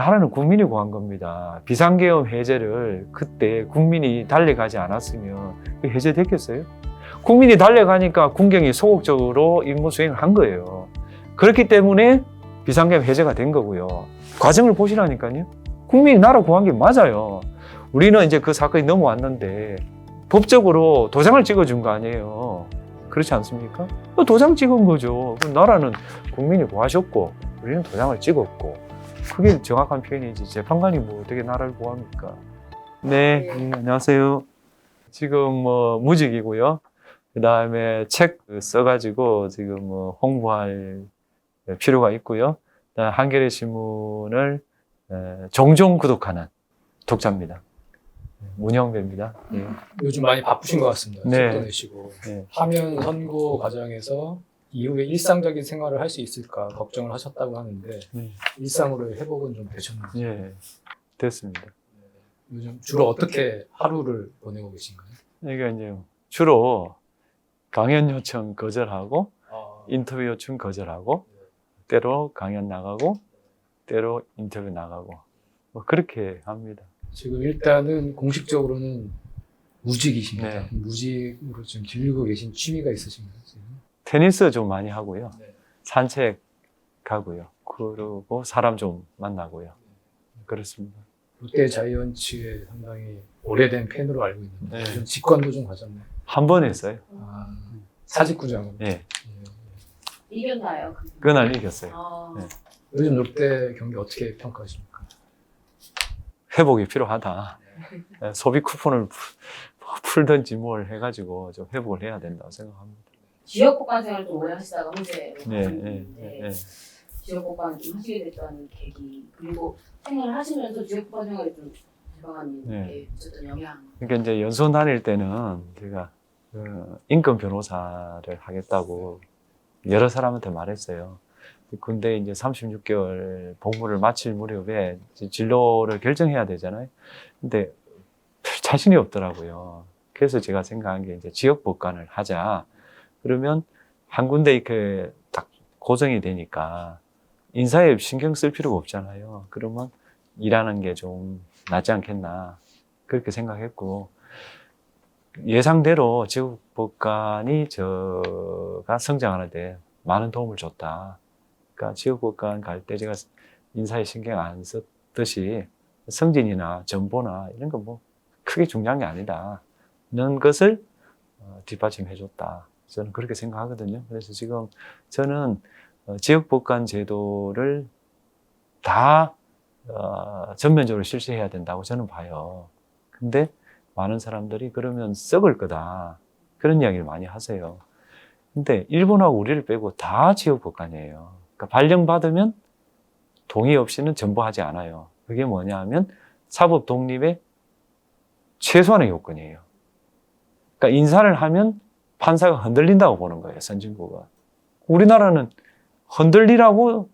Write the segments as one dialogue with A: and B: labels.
A: 나라는 국민이 구한 겁니다. 비상계엄 해제를 그때 국민이 달려가지 않았으면 해제됐겠어요? 국민이 달려가니까 군경이 소극적으로 임무 수행을 한 거예요. 그렇기 때문에 비상계엄 해제가 된 거고요. 과정을 보시라니까요. 국민이 나라 구한 게 맞아요. 우리는 이제 그 사건이 넘어왔는데 법적으로 도장을 찍어준 거 아니에요. 그렇지 않습니까? 도장 찍은 거죠. 그럼 나라는 국민이 구하셨고 우리는 도장을 찍었고 그게 정확한 표현이지. 재판관이 뭐 어떻게 나라를 구합니까? 네, 안녕하세요. 지금 뭐 무직이고요. 그 다음에 책 써가지고 지금 뭐 홍보할 필요가 있고요. 그다음에 한겨레 신문을 종종 구독하는 독자입니다. 문영배입니다. 네.
B: 요즘 많이 바쁘신 것 같습니다.
A: 네.
B: 책도 내시고
A: 네.
B: 하면 선고 과정에서 이후에 일상적인 생활을 할 수 있을까 걱정을 하셨다고 하는데 일상으로 회복은 좀 되셨나요?
A: 예, 됐습니다.
B: 요즘 주로 어떻게 하루를 보내고 계신가요?
A: 이게 이제 주로 강연 요청 거절하고
B: 아,
A: 인터뷰 요청 거절하고 때로 강연 나가고 때로 인터뷰 나가고 뭐 그렇게 합니다.
B: 지금 일단은 공식적으로는 무직이십니다.
A: 네.
B: 무직으로 지금 들고 계신 취미가 있으신가요? 지금?
A: 테니스 좀 많이 하고요.
B: 네.
A: 산책 가고요. 그리고 사람 좀 만나고요. 그렇습니다.
B: 롯데 자이언츠의 상당히 오래된 팬으로 알고 있는데
A: 네.
B: 요즘 직관도 좀 가졌네요.
A: 한 번 했어요.
B: 아, 사직구장.
A: 예,
C: 이겼나요?
A: 그날 이겼어요.
C: 아,
A: 네.
B: 요즘 롯데 경기 어떻게 평가하십니까?
A: 회복이 필요하다. 소비 쿠폰을 풀든지 뭘 해가지고 좀 회복을 해야 된다고 생각합니다.
C: 지역 복권 생활을 좀 오래 하시다가 현재
A: 네.
C: 지역 복권을 좀 하시게 됐다는 계기, 그리고 생활을 하시면서 지역 복권 생활이 좀 대방하님께
A: 네.
C: 미쳤던 영향.
A: 그러니까 이제 연수원 다닐 때는 제가 인권 변호사를 하겠다고 여러 사람한테 말했어요. 근데 이제 36개월 복무를 마칠 무렵에 진로를 결정해야 되잖아요. 근데 별 자신이 없더라고요. 그래서 제가 생각한 게 이제 지역 복권을 하자. 그러면 한 군데 이렇게 딱 고정이 되니까 인사에 신경 쓸 필요가 없잖아요. 그러면 일하는 게 좀 낫지 않겠나. 그렇게 생각했고, 예상대로 지역 복권이 저가 성장하는데 많은 도움을 줬다. 그러니까 지역 복권 갈 때 제가 인사에 신경 안 썼듯이 승진이나 전보나 이런 거 뭐 크게 중요한 게 아니다. 이런 것을 뒷받침해 줬다. 저는 그렇게 생각하거든요. 그래서 지금 저는 지역 복권 제도를 다 전면적으로 실시해야 된다고 저는 봐요. 근데 많은 사람들이 그러면 썩을 거다. 그런 이야기를 많이 하세요. 근데 일본하고 우리를 빼고 다 지역 복권이에요. 그러니까 발령받으면 동의 없이는 전보하지 않아요. 그게 뭐냐 하면 사법 독립의 최소한의 요건이에요. 그러니까 인사를 하면 판사가 흔들린다고 보는 거예요, 선진국은. 우리나라는 흔들리라고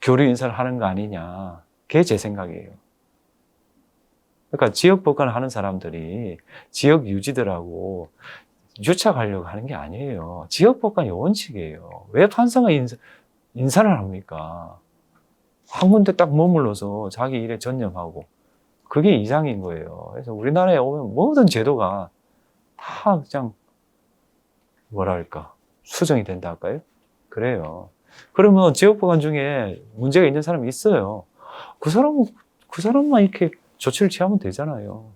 A: 교류 인사를 하는 거 아니냐. 그게 제 생각이에요. 그러니까 지역 복권을 하는 사람들이 지역 유지들하고 유착하려고 하는 게 아니에요. 지역 복권이 원칙이에요. 왜 판사가 인사를 합니까? 한 군데 딱 머물러서 자기 일에 전념하고. 그게 이상인 거예요. 그래서 우리나라에 오면 모든 제도가 다 그냥 뭐랄까 수정이 된다 할까요? 그래요. 그러면 지역 복권 중에 문제가 있는 사람이 있어요. 그 사람만 이렇게 조치를 취하면 되잖아요.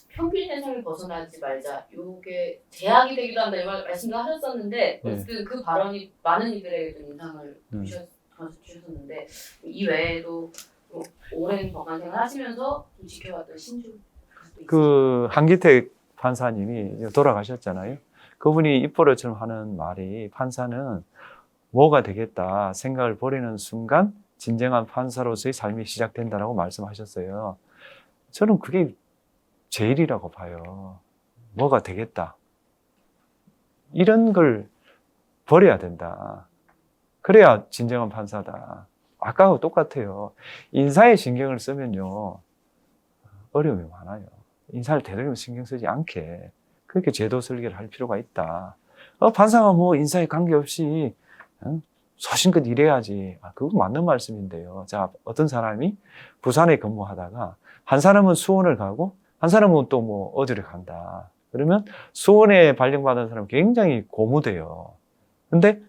C: 평균 현상을 벗어나지 말자. 요게 제약이 되기도 한다 이 말씀도 하셨었는데
A: 네.
C: 어쨌든 그 발언이 많은 이들에게 좀 인상을 주셨었는데 이 외에도 또 오랜 법관 생활 하시면서 좀 지켜왔던 신주
A: 그 한기택 판사님이 돌아가셨잖아요. 그분이 입버릇처럼 하는 말이 판사는 뭐가 되겠다 생각을 버리는 순간 진정한 판사로서의 삶이 시작된다라고 말씀하셨어요. 저는 그게 제일이라고 봐요. 뭐가 되겠다. 이런 걸 버려야 된다. 그래야 진정한 판사다. 아까하고 똑같아요. 인사에 신경을 쓰면요. 어려움이 많아요. 인사를 되도록 신경 쓰지 않게 그렇게 제도 설계를 할 필요가 있다. 판사가 뭐 인사에 관계없이 소신껏 일해야지. 그거 맞는 말씀인데요. 자, 어떤 사람이 부산에 근무하다가 한 사람은 수원을 가고 한 사람은 또 뭐 어디를 간다. 그러면 수원에 발령받은 사람은 굉장히 고무돼요. 근데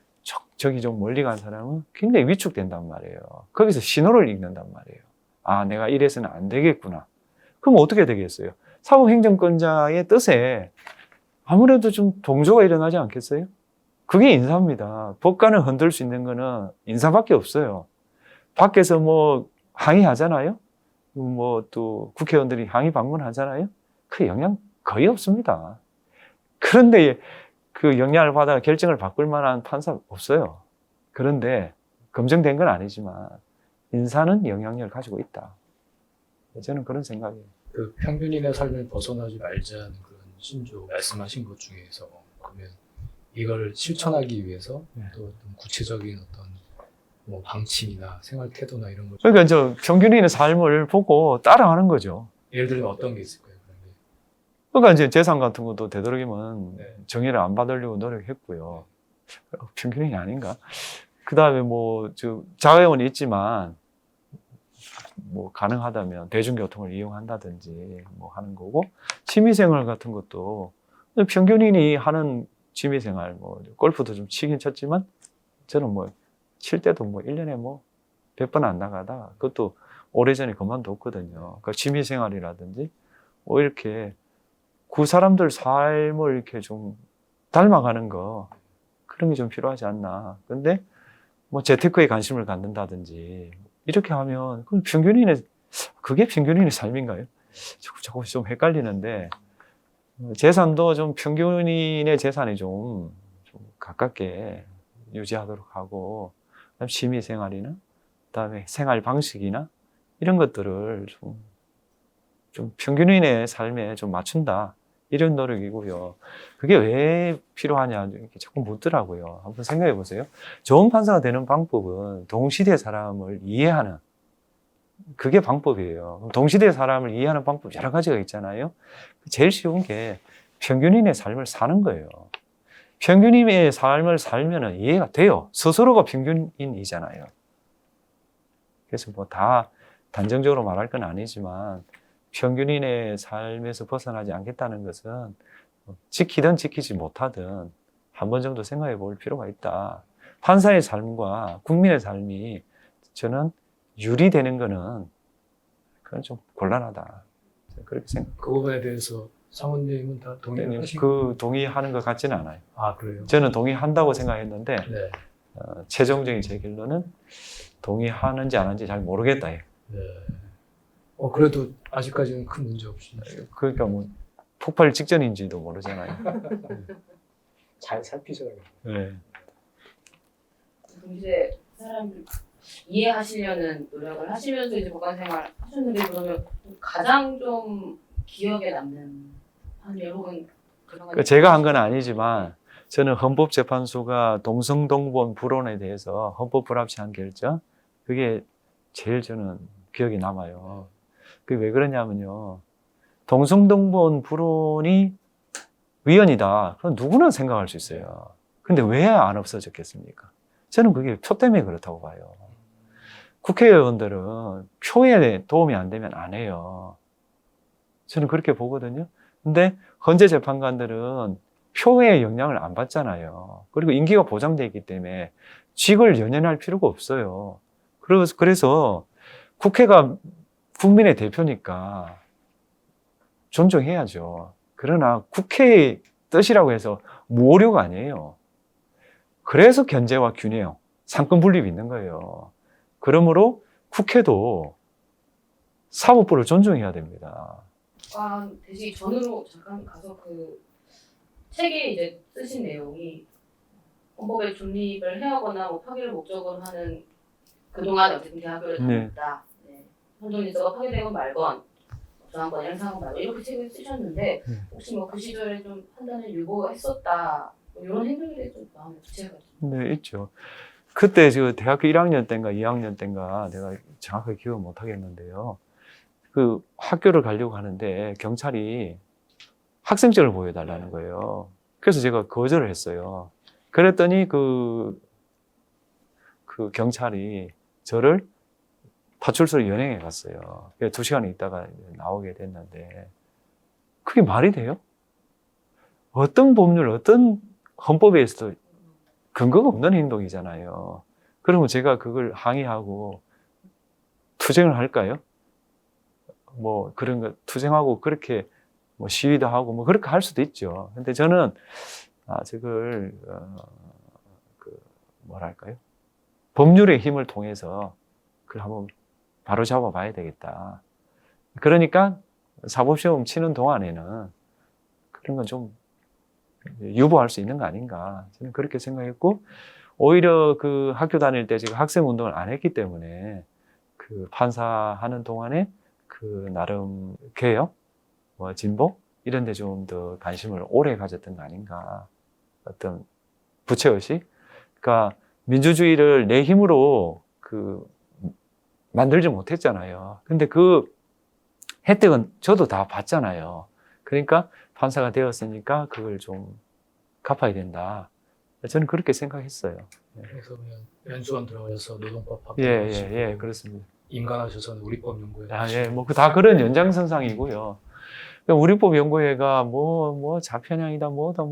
A: 저기 좀 멀리 간 사람은 굉장히 위축된단 말이에요. 거기서 신호를 읽는단 말이에요. 아, 내가 이래서는 안 되겠구나. 그럼 어떻게 되겠어요? 사법행정권자의 뜻에 아무래도 좀 동조가 일어나지 않겠어요? 그게 인사입니다. 법관을 흔들 수 있는 거는 인사밖에 없어요. 밖에서 뭐 항의하잖아요? 뭐 또 국회의원들이 항의 방문하잖아요? 그 영향 거의 없습니다. 그런데 그 영향을 받아 결정을 바꿀 만한 판사 없어요. 그런데 검증된 건 아니지만 인사는 영향력을 가지고 있다. 저는 그런 생각이에요.
B: 그 평균인의 삶을 벗어나지 말자는 그런 신조 말씀하신 것 중에서 그러면 이걸 실천하기 위해서 또 어떤 구체적인 어떤 뭐 방침이나 생활 태도나 이런 걸
A: 그러니까 저 평균인의 삶을 보고 따라하는 거죠.
B: 예를 들면 어떤 게 있을까요? 그런 게?
A: 그러니까 이제 재산 같은 것도 되도록이면
B: 네.
A: 정의를 안 받으려고 노력했고요. 평균인이 아닌가? 그 다음에 뭐, 자가용은 있지만, 뭐, 가능하다면 대중교통을 이용한다든지 뭐 하는 거고, 취미생활 같은 것도 평균인이 하는 취미생활, 뭐, 골프도 좀 치긴 쳤지만, 저는 뭐, 칠 때도 뭐, 1년에 뭐, 100번 안 나가다, 그것도 오래전에 그만뒀거든요. 그러니까 취미생활이라든지, 뭐, 이렇게, 그 사람들 삶을 이렇게 좀 닮아가는 거, 그런 게 좀 필요하지 않나. 근데, 뭐, 재테크에 관심을 갖는다든지, 이렇게 하면, 그럼 그게 평균인의 삶인가요? 자꾸 좀 헷갈리는데, 재산도 좀 평균인의 재산이 좀 가깝게 유지하도록 하고, 그다음 취미 생활이나, 그다음에 생활 방식이나, 이런 것들을 좀 평균인의 삶에 좀 맞춘다. 이런 노력이고요. 그게 왜 필요하냐, 이렇게 자꾸 묻더라고요. 한번 생각해 보세요. 좋은 판사가 되는 방법은 동시대 사람을 이해하는, 그게 방법이에요. 동시대 사람을 이해하는 방법 여러 가지가 있잖아요. 제일 쉬운 게 평균인의 삶을 사는 거예요. 평균인의 삶을 살면 이해가 돼요. 스스로가 평균인이잖아요. 그래서 뭐 다 단정적으로 말할 건 아니지만 평균인의 삶에서 벗어나지 않겠다는 것은 지키든 지키지 못하든 한 번 정도 생각해 볼 필요가 있다. 판사의 삶과 국민의 삶이 저는 유리되는 거는 그건 좀 곤란하다. 그렇게 생각합니다.
B: 그 부분에 대해서 사모님은 다 동의를 하시고
A: 그 동의하는 것 같지는 않아요.
B: 아 그래요?
A: 저는 동의한다고 생각했는데
B: 네.
A: 최종적인 제 결론은 동의하는지 안 하는지 잘 모르겠다.
B: 네. 그래도 아직까지는 큰 문제 없이
A: 그러니까 뭐 폭발 직전인지도 모르잖아요.
B: 잘 살피셔야겠네요.
A: 네.
C: 동시대 사람들 이해하시려는 노력을 하시면서 이제 법관 생활 하셨는데 그러면 가장 좀 기억에 남는 판례 혹은 그런
A: 제가 한 건 아니지만 저는 헌법재판소가 동성동본 불원에 대해서 헌법 불합치한 결정, 그게 제일 저는 기억이 남아요. 그게 왜 그러냐면요, 동성동본 불원이 위헌이다, 그건 누구나 생각할 수 있어요. 근데 왜 안 없어졌겠습니까? 저는 그게 표 때문에 그렇다고 봐요. 국회의원들은 표에 도움이 안 되면 안 해요. 저는 그렇게 보거든요. 근데 헌재 재판관들은 표에 영향을 안 받잖아요. 그리고 임기가 보장되어 있기 때문에 직을 연연할 필요가 없어요. 그래서 국회가 국민의 대표니까 존중해야죠. 그러나 국회의 뜻이라고 해서 무오류가 아니에요. 그래서 견제와 균형, 상권 분립이 있는 거예요. 그러므로 국회도 사법부를 존중해야 됩니다.
C: 되시기 전으로 잠깐 가서 그 책에 이제 쓰신 내용이 헌법의 존립을 해하거나 뭐 파기를 목적으로 하는 그동안 어쨌든 대학교를 다녔다. 네. 헌정질서가 파괴되건 말건 저항권을 행사하건 말건 이렇게 책을 쓰셨는데 혹시 뭐 그 시절에 좀 판단을 유보했었다 뭐 이런 행동에 대해 좀 마음의 부채가
A: 네, 있죠. 그때 저 대학교 1학년 때인가 2학년 때인가 내가 정확하게 기억 못 하겠는데요. 그 학교를 가려고 하는데 경찰이 학생증을 보여달라는 거예요. 그래서 제가 거절을 했어요. 그랬더니 그 그 경찰이 저를 파출소로 연행해 갔어요. 2시간 있다가 나오게 됐는데 그게 말이 돼요? 어떤 법률, 어떤 헌법에서도 근거가 없는 행동이잖아요. 그러면 제가 그걸 항의하고 투쟁을 할까요? 뭐 그런 거 투쟁하고 그렇게 뭐 시위도 하고 뭐 그렇게 할 수도 있죠. 근데 저는 저걸 뭐랄까요? 법률의 힘을 통해서 그걸 한번 바로 잡아봐야 되겠다. 그러니까 사법시험 치는 동안에는 그런 건 좀 유보할 수 있는 거 아닌가. 저는 그렇게 생각했고, 오히려 그 학교 다닐 때 제가 학생 운동을 안 했기 때문에 그 판사하는 동안에 그 나름 개혁, 뭐 진보 이런 데 좀 더 관심을 오래 가졌던 거 아닌가. 어떤 부채의식. 그러니까 민주주의를 내 힘으로 만들지 못했잖아요. 근데 그 혜택은 저도 다 봤잖아요. 그러니까 판사가 되었으니까 그걸 좀 갚아야 된다. 저는 그렇게 생각했어요.
B: 그래서 그냥 연수원 들어가셔서 노동법 학교
A: 예, 그렇습니다.
B: 임관하셔서는 우리법 연구회.
A: 예, 뭐 다 그런 연장선상이고요. 우리법 연구회가 뭐 자편향이다, 뭐다,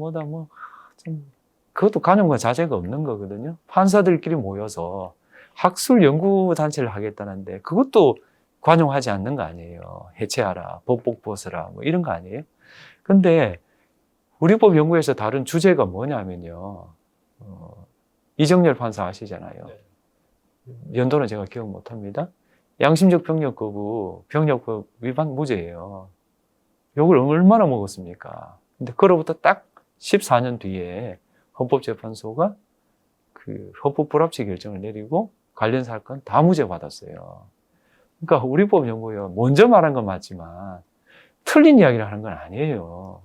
A: 좀 그것도 관용과 자제가 없는 거거든요. 판사들끼리 모여서 학술 연구 단체를 하겠다는데 그것도 관용하지 않는 거 아니에요. 해체하라, 법복 벗어라, 뭐 이런 거 아니에요. 근데 우리법 연구에서 다른 주제가 뭐냐면요. 이정열 판사 아시잖아요. 연도는 제가 기억 못 합니다. 양심적 병력 거부, 병력법 위반 무죄예요. 욕을 얼마나 먹었습니까? 근데 그로부터 딱 14년 뒤에 헌법재판소가 그 헌법 불합치 결정을 내리고 관련 사건 다 무죄 받았어요. 그러니까 우리법 연구회가 먼저 말한 건 맞지만 틀린 이야기를 하는 건 아니에요.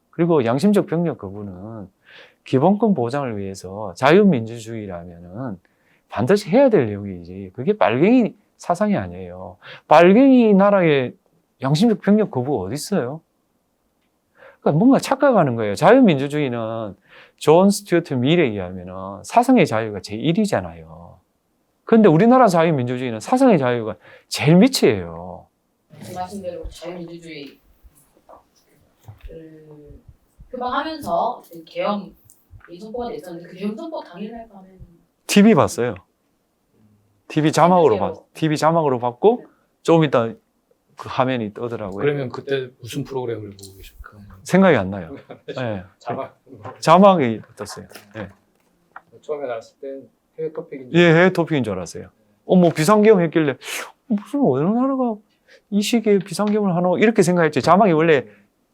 A: 그리고 양심적 병력 거부는 기본권 보장을 위해서 자유민주주의라면은 반드시 해야 될 내용이지. 그게 빨갱이 사상이 아니에요. 빨갱이 나라에 양심적 병력 거부가 어디 있어요? 그러니까 뭔가 착각하는 거예요. 자유민주주의는 존 스튜어트 밀에 의하면은 사상의 자유가 제1이잖아요. 그런데 우리나라 자유민주주의는 사상의 자유가 제일 밑이에요.
C: 말씀하신 대로 자유민주주의를 표방하면서 계엄이 선포가 됐었는데 그 계엄 선포 당일날 밤에는
A: TV 봤어요. TV 자막으로 봤고 좀 이따 그 화면이 뜨더라고요.
B: 그러면 그때 무슨 프로그램을 보고 계실까요?
A: 생각이 안 나요. 네.
B: 자막.
A: 자막이 떴어요. 네.
B: 처음에 나왔을 땐 해외 토픽인
A: 예, 해외 토픽인 줄 알았어요. 뭐 비상계엄 했길래 무슨 어느 나라가 이 시기에 비상계엄을 하나 이렇게 생각했지. 자막이 원래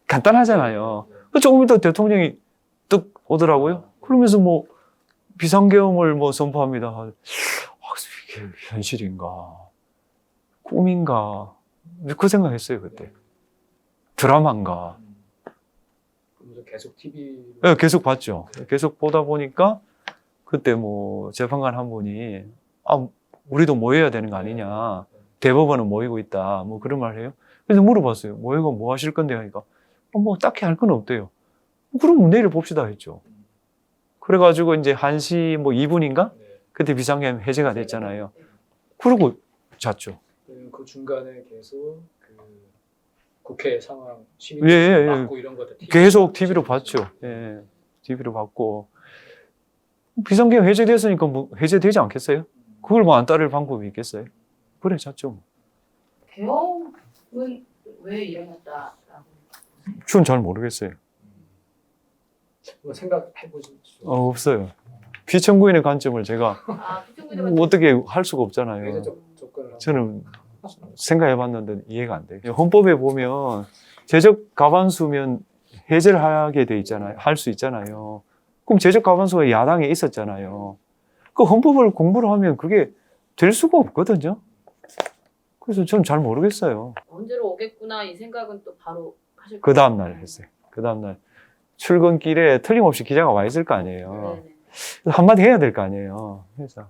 A: 간단하잖아요. 조금 이따 대통령이 뚝 오더라고요. 그러면서 뭐 비상계엄을 뭐 선포합니다. 이게 현실인가 꿈인가 그 생각했어요 그때. 드라마인가.
B: 그러면서 계속 TV
A: 네, 계속 봤죠. 계속 보다 보니까 그때 뭐 재판관 한 분이 우리도 모여야 되는 거 아니냐. 대법원은 모이고 있다. 뭐 그런 말 해요. 그래서 물어봤어요. 모이고 뭐 하실 건데 하니까 뭐 딱히 할 건 없대요. 그럼 내일 봅시다 했죠. 그래가지고 이제 1시 뭐 2분인가? 그때 비상계엄 해제가 됐잖아요. 그러고 잤죠.
B: 그 중간에 계속 그 국회 상황 시민 맞고 이런 것들
A: 계속 TV로 봤죠. 예, TV로 봤고 비상계엄 해제됐으니까 뭐 해제되지 않겠어요? 그걸 뭐 안 따를 방법이 있겠어요? 그래 잤죠.
C: 계엄은 왜 일어났다라고?
A: 저는 잘 모르겠어요.
B: 뭐 생각해보신 적
A: 없어요. 피청구인의 관점을 제가 어떻게 할 수가 없잖아요.
B: 회제적 접근을
A: 저는 생각해봤는데 이해가 안 돼요. 헌법에 보면 제적 과반수면 해제를 하게 돼 있잖아요. 할 수 있잖아요. 그럼 제적 과반수가 야당에 있었잖아요. 그 헌법을 공부를 하면 그게 될 수가 없거든요. 그래서 저는 잘 모르겠어요.
C: 언제로 오겠구나 이 생각은 또 바로 하실
A: 그 다음날 했어요. 그 다음날 출근길에 틀림없이 기자가 와 있을 거 아니에요.
C: 네네.
A: 한마디 해야 될 거 아니에요. 그래서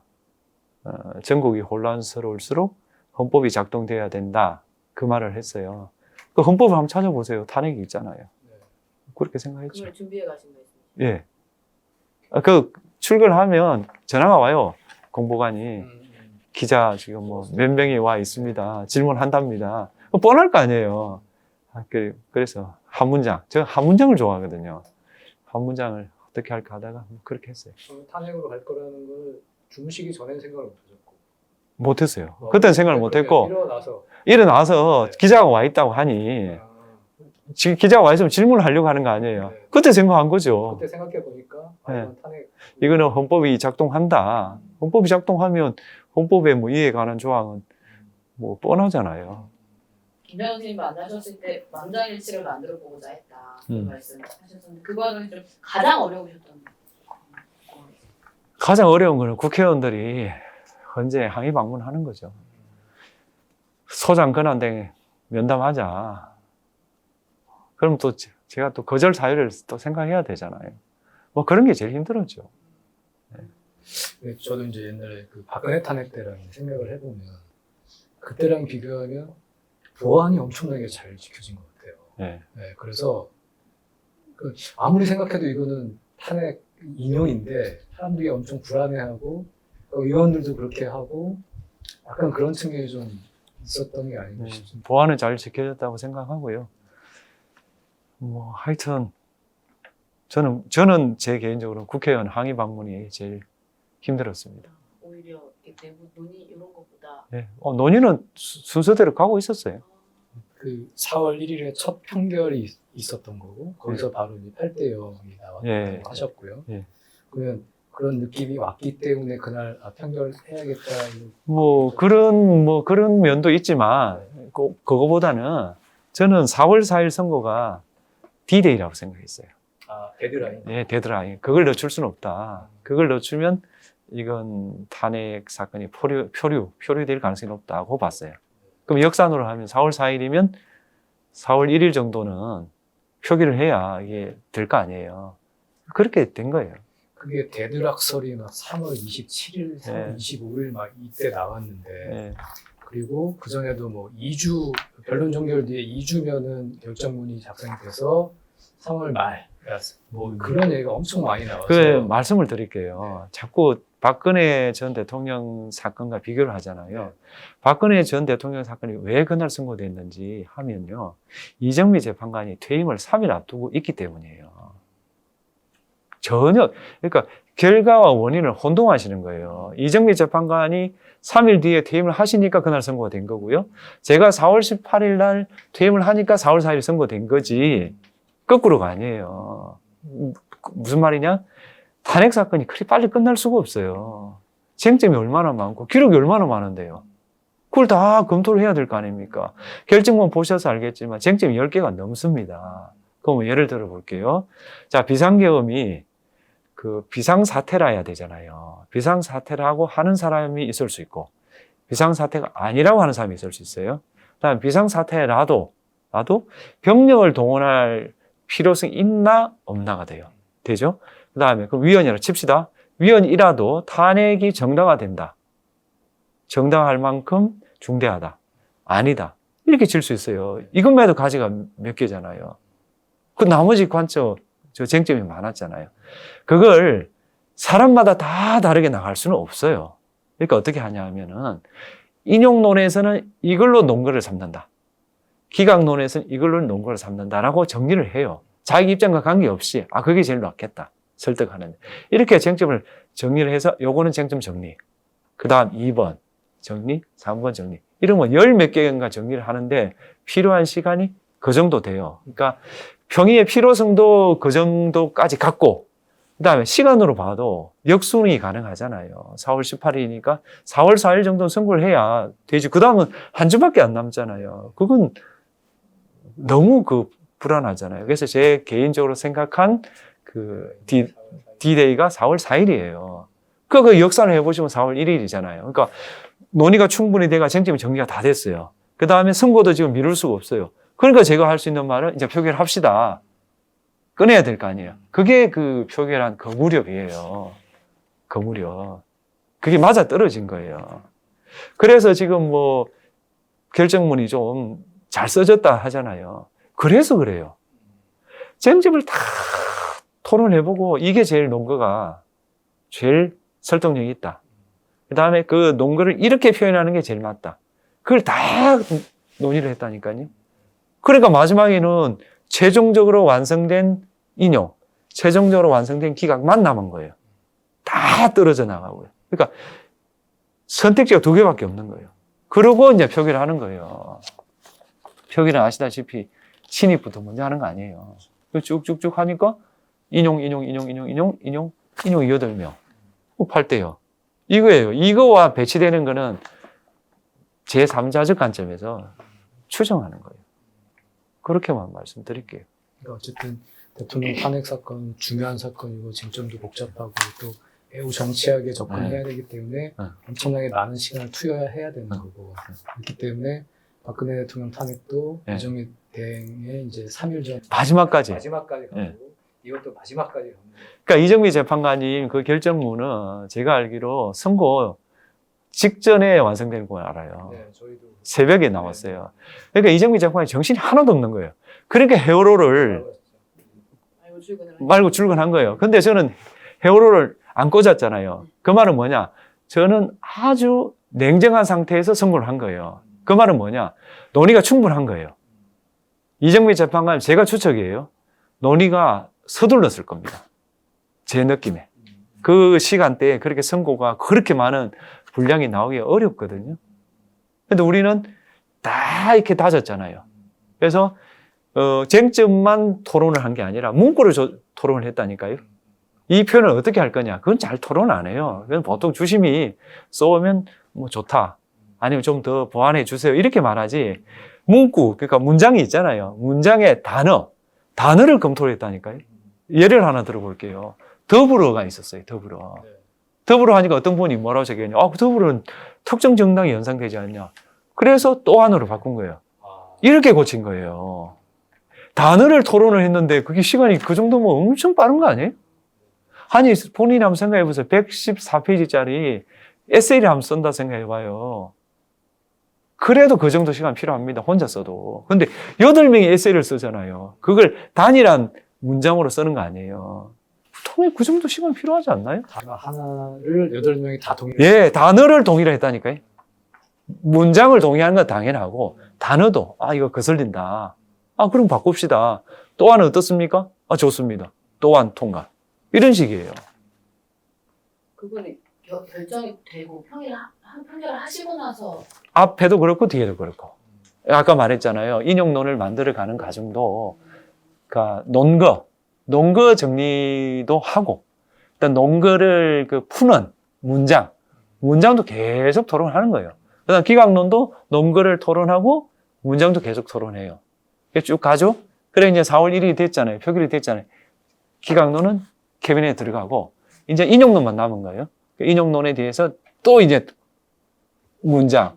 A: 전국이 혼란스러울수록 헌법이 작동돼야 된다. 그 말을 했어요. 그 헌법을 한번 찾아보세요. 탄핵이 있잖아요. 그렇게 생각했죠.
C: 그걸 준비해 가신 말씀.
A: 예. 그 출근하면 전화가 와요. 공보관이 기자 지금 뭐 몇 명이 와 있습니다. 질문한답니다. 뻔할 거 아니에요. 그래서 한 문장, 제가 한 문장을 좋아하거든요. 한 문장을 어떻게 할까 하다가 그렇게 했어요.
B: 탄핵으로 갈 거라는 걸 주무시기 전엔 생각을 못하셨고.
A: 못했어요. 그때는 생각을 못했고 일어나서
B: 네.
A: 기자가 와 있다고 하니 지금 기자가 와 있으면 질문을 하려고 하는 거 아니에요.
B: 네.
A: 그때 생각한 거죠.
B: 그때 생각해 보니까
A: 네.
B: 탄핵
A: 이거는 헌법이 작동한다. 헌법이 작동하면 헌법에 뭐 이에 관한 조항은 뭐 뻔하잖아요.
C: 김정은 선생님 만나셨을 때 만장일치를 만들어 보고자 했다 그 말씀하셨었는데 그거는 좀 가장 어려우셨던
A: 가장 어려운 거는 국회의원들이 언제 항의 방문하는 거죠. 소장 권한대 면담하자. 그럼 또 제가 또 거절 사유를 또 생각해야 되잖아요. 뭐 그런 게 제일 힘들었죠.
B: 네, 저도 이제 옛날에 그 박근혜 탄핵 때랑 생각을 해보면 그때랑 비교하면 보안이 엄청나게 잘 지켜진 것 같아요.
A: 네.
B: 네, 그래서 아무리 생각해도 이거는 탄핵 인용인데 사람들이 엄청 불안해하고 의원들도 그렇게 하고 약간 그런 측면이 좀 있었던 게 아닌가 싶습니다.
A: 보안은 잘 지켜졌다고 생각하고요. 뭐 하여튼 저는 제 개인적으로 국회의원 항의 방문이 제일 힘들었습니다.
C: 오히려 내부 논의 이런 것보다
A: 네. 논의는 순서대로 가고 있었어요.
B: 그 4월 1일에 첫 판결이 있었던 거고 거기서 바로 이제 8대 0이 나왔다고
A: 예.
B: 하셨고요.
A: 예.
B: 그러면 그런 느낌이 왔기 때문에 그날 판결해야겠다.
A: 그런 면도 있지만 그거보다는 저는 4월 4일 선거가 D-Day라고 생각했어요.
B: 데드라인.
A: 네, 데드라인. 그걸 늦출 수는 없다. 그걸 늦추면 이건 탄핵 사건이 표류될 가능성이 높다고 봤어요. 그럼 역산으로 하면 4월 4일이면 4월 1일 정도는 표기를 해야 이게 될 거 아니에요. 그렇게 된 거예요.
B: 그게 데드락설이 막 3월 27일, 3월
A: 네.
B: 25일 막 이때 나왔는데
A: 네.
B: 그리고 그 전에도 뭐 2주 변론 종결 뒤에 2주면은 결정문이 작성이 돼서 3월 말 뭐 그런 얘기가 엄청 많이 나와서
A: 그 말씀을 드릴게요. 자꾸 박근혜 전 대통령 사건과 비교를 하잖아요. 박근혜 전 대통령 사건이 왜 그날 선고됐는지 하면요. 이정미 재판관이 퇴임을 3일 앞두고 있기 때문이에요. 그러니까 결과와 원인을 혼동하시는 거예요. 이정미 재판관이 3일 뒤에 퇴임을 하시니까 그날 선고가 된 거고요. 제가 4월 18일 날 퇴임을 하니까 4월 4일 선고된 거지. 거꾸로가 아니에요. 무슨 말이냐? 탄핵 사건이 그리 빨리 끝날 수가 없어요. 쟁점이 얼마나 많고 기록이 얼마나 많은데요. 그걸 다 검토를 해야 될 거 아닙니까? 결정문 보셔서 알겠지만 쟁점이 10개가 넘습니다. 그럼 예를 들어 볼게요. 자, 비상계엄이 그 비상사태라 해야 되잖아요. 비상사태라고 하는 사람이 있을 수 있고 비상사태가 아니라고 하는 사람이 있을 수 있어요. 그다음에 비상사태라도 병력을 동원할 필요성이 있나 없나가 돼요. 되죠? 그 다음에 그럼 위헌이라 칩시다. 위헌이라도 탄핵이 정당화된다. 정당할 만큼 중대하다. 아니다. 이렇게 질 수 있어요. 이것만 해도 가지가 몇 개잖아요. 그 나머지 쟁점이 많았잖아요. 그걸 사람마다 다 다르게 나갈 수는 없어요. 그러니까 어떻게 하냐 하면은 인용론에서는 이걸로 논거를 삼는다. 기각론에서는 이걸로 논거를 삼는다라고 정리를 해요. 자기 입장과 관계없이 그게 제일 낫겠다. 설득하는. 이렇게 쟁점을 정리를 해서 요거는 쟁점 정리. 그 다음 2번 정리, 3번 정리. 이러면 10몇 개인가 정리를 하는데 필요한 시간이 그 정도 돼요. 그러니까 평의의 필요성도 그 정도까지 갖고 그 다음에 시간으로 봐도 역순이 가능하잖아요. 4월 18일이니까 4월 4일 정도는 선고를 해야 되지. 그 다음은 한 주밖에 안 남잖아요. 그건 너무 불안하잖아요. 그래서 제 개인적으로 생각한 D-Day가 4월 4일이에요. 그 역산을 해보시면 4월 1일이잖아요. 그러니까 논의가 충분히 돼가 쟁점이 정리가 다 됐어요. 그 다음에 선고도 지금 미룰 수가 없어요. 그러니까 제가 할 수 있는 말은 이제 표결 합시다. 꺼내야 될 거 아니에요. 그게 그 표결한 거무렵이에요. 거무렵. 그게 맞아 떨어진 거예요. 그래서 지금 뭐 결정문이 좀 잘 써졌다 하잖아요. 그래서 그래요. 쟁점을 다 토론해보고 이게 제일 논거가 제일 설득력이 있다. 그 다음에 그 논거를 이렇게 표현하는 게 제일 맞다. 그걸 다 논의를 했다니까요. 그러니까 마지막에는 최종적으로 완성된 인용, 최종적으로 완성된 기각만 남은 거예요. 다 떨어져 나가고요. 그러니까 선택지가 2개밖에 없는 거예요. 그러고 이제 표기를 하는 거예요. 표기는 아시다시피 친입부터 먼저 하는 거 아니에요. 쭉쭉쭉 하니까 인용 8명. 8대요. 이거예요. 이거와 배치되는 거는 제3자적 관점에서 추정하는 거예요. 그렇게만 말씀드릴게요.
B: 그러니까 어쨌든 대통령 탄핵 사건 중요한 사건이고 쟁점도 복잡하고 또 매우 정치하게 접근해야 되기 때문에 엄청나게 많은 시간을 투여해야 되는 거고 그렇기 때문에 박근혜 대통령 탄핵도 이정미 대행의 이제 3일 전
A: 마지막까지
B: 가고 이것도 마지막까지 가는 거예요.
A: 그러니까 이정미 재판관님 그 결정문은 제가 알기로 선고 직전에 완성되는 걸 알아요.
B: 네, 저희도
A: 새벽에 나왔어요. 그러니까 이정미 재판관이 정신이 하나도 없는 거예요. 그러니까 헤어로를 말고 출근한 거예요. 근데 저는 헤어로를 안 꽂았잖아요. 그 말은 뭐냐? 저는 아주 냉정한 상태에서 선고를 한 거예요. 그 말은 뭐냐? 논의가 충분한 거예요. 이정미 재판관 제가 추측이에요. 논의가 서둘렀을 겁니다. 제 느낌에. 그 시간대에 그렇게 선고가 그렇게 많은 분량이 나오기 어렵거든요. 근데 우리는 다 이렇게 다졌잖아요. 그래서 쟁점만 토론을 한 게 아니라 문구를 토론을 했다니까요. 이 표현을 어떻게 할 거냐? 그건 잘 토론 안 해요. 그건 보통 주심이 쏘면 뭐 좋다. 아니면 좀 더 보완해 주세요. 이렇게 말하지. 문구, 그러니까 문장이 있잖아요. 문장의 단어를 검토를 했다니까요. 예를 하나 들어볼게요. 더불어가 있었어요. 더불어 하니까 어떤 분이 뭐라고 적였냐. 더불어는 특정 정당이 연상되지 않냐. 그래서 또 안으로 바꾼 거예요. 이렇게 고친 거예요. 단어를 토론을 했는데 그게 시간이 그 정도면 엄청 빠른 거 아니에요? 아니, 본인이 한번 생각해보세요. 114페이지짜리 에세이를 한번 쓴다 생각해봐요. 그래도 그 정도 시간 필요합니다. 혼자 써도. 근데 8명이 에세이를 쓰잖아요. 그걸 단일한 문장으로 쓰는 거 아니에요. 보통 그 정도 시간 필요하지 않나요?
B: 단어 하나를 8명이 다 동의.
A: 예, 단어를 동의를 했다니까요. 문장을 동의하는 건 당연하고, 단어도, 이거 거슬린다. 그럼 바꿉시다. 또한 어떻습니까? 좋습니다. 또한 통과. 이런 식이에요.
C: 그분이 결정이 되고 평일을 하시고 나서
A: 앞에도 그렇고 뒤에도 그렇고. 아까 말했잖아요. 인용론을 만들어가는 과정도, 그러니까 논거 정리도 하고, 일단 논거를 푸는 문장도 계속 토론하는 거예요. 그다음 기각론도 논거를 토론하고 문장도 계속 토론해요. 쭉 가죠. 그래 이제 4월 1일이 됐잖아요. 표결이 됐잖아요. 기각론은 캐비넷에 들어가고 이제 인용론만 남은 거예요. 인용론에 대해서 또 이제 문장,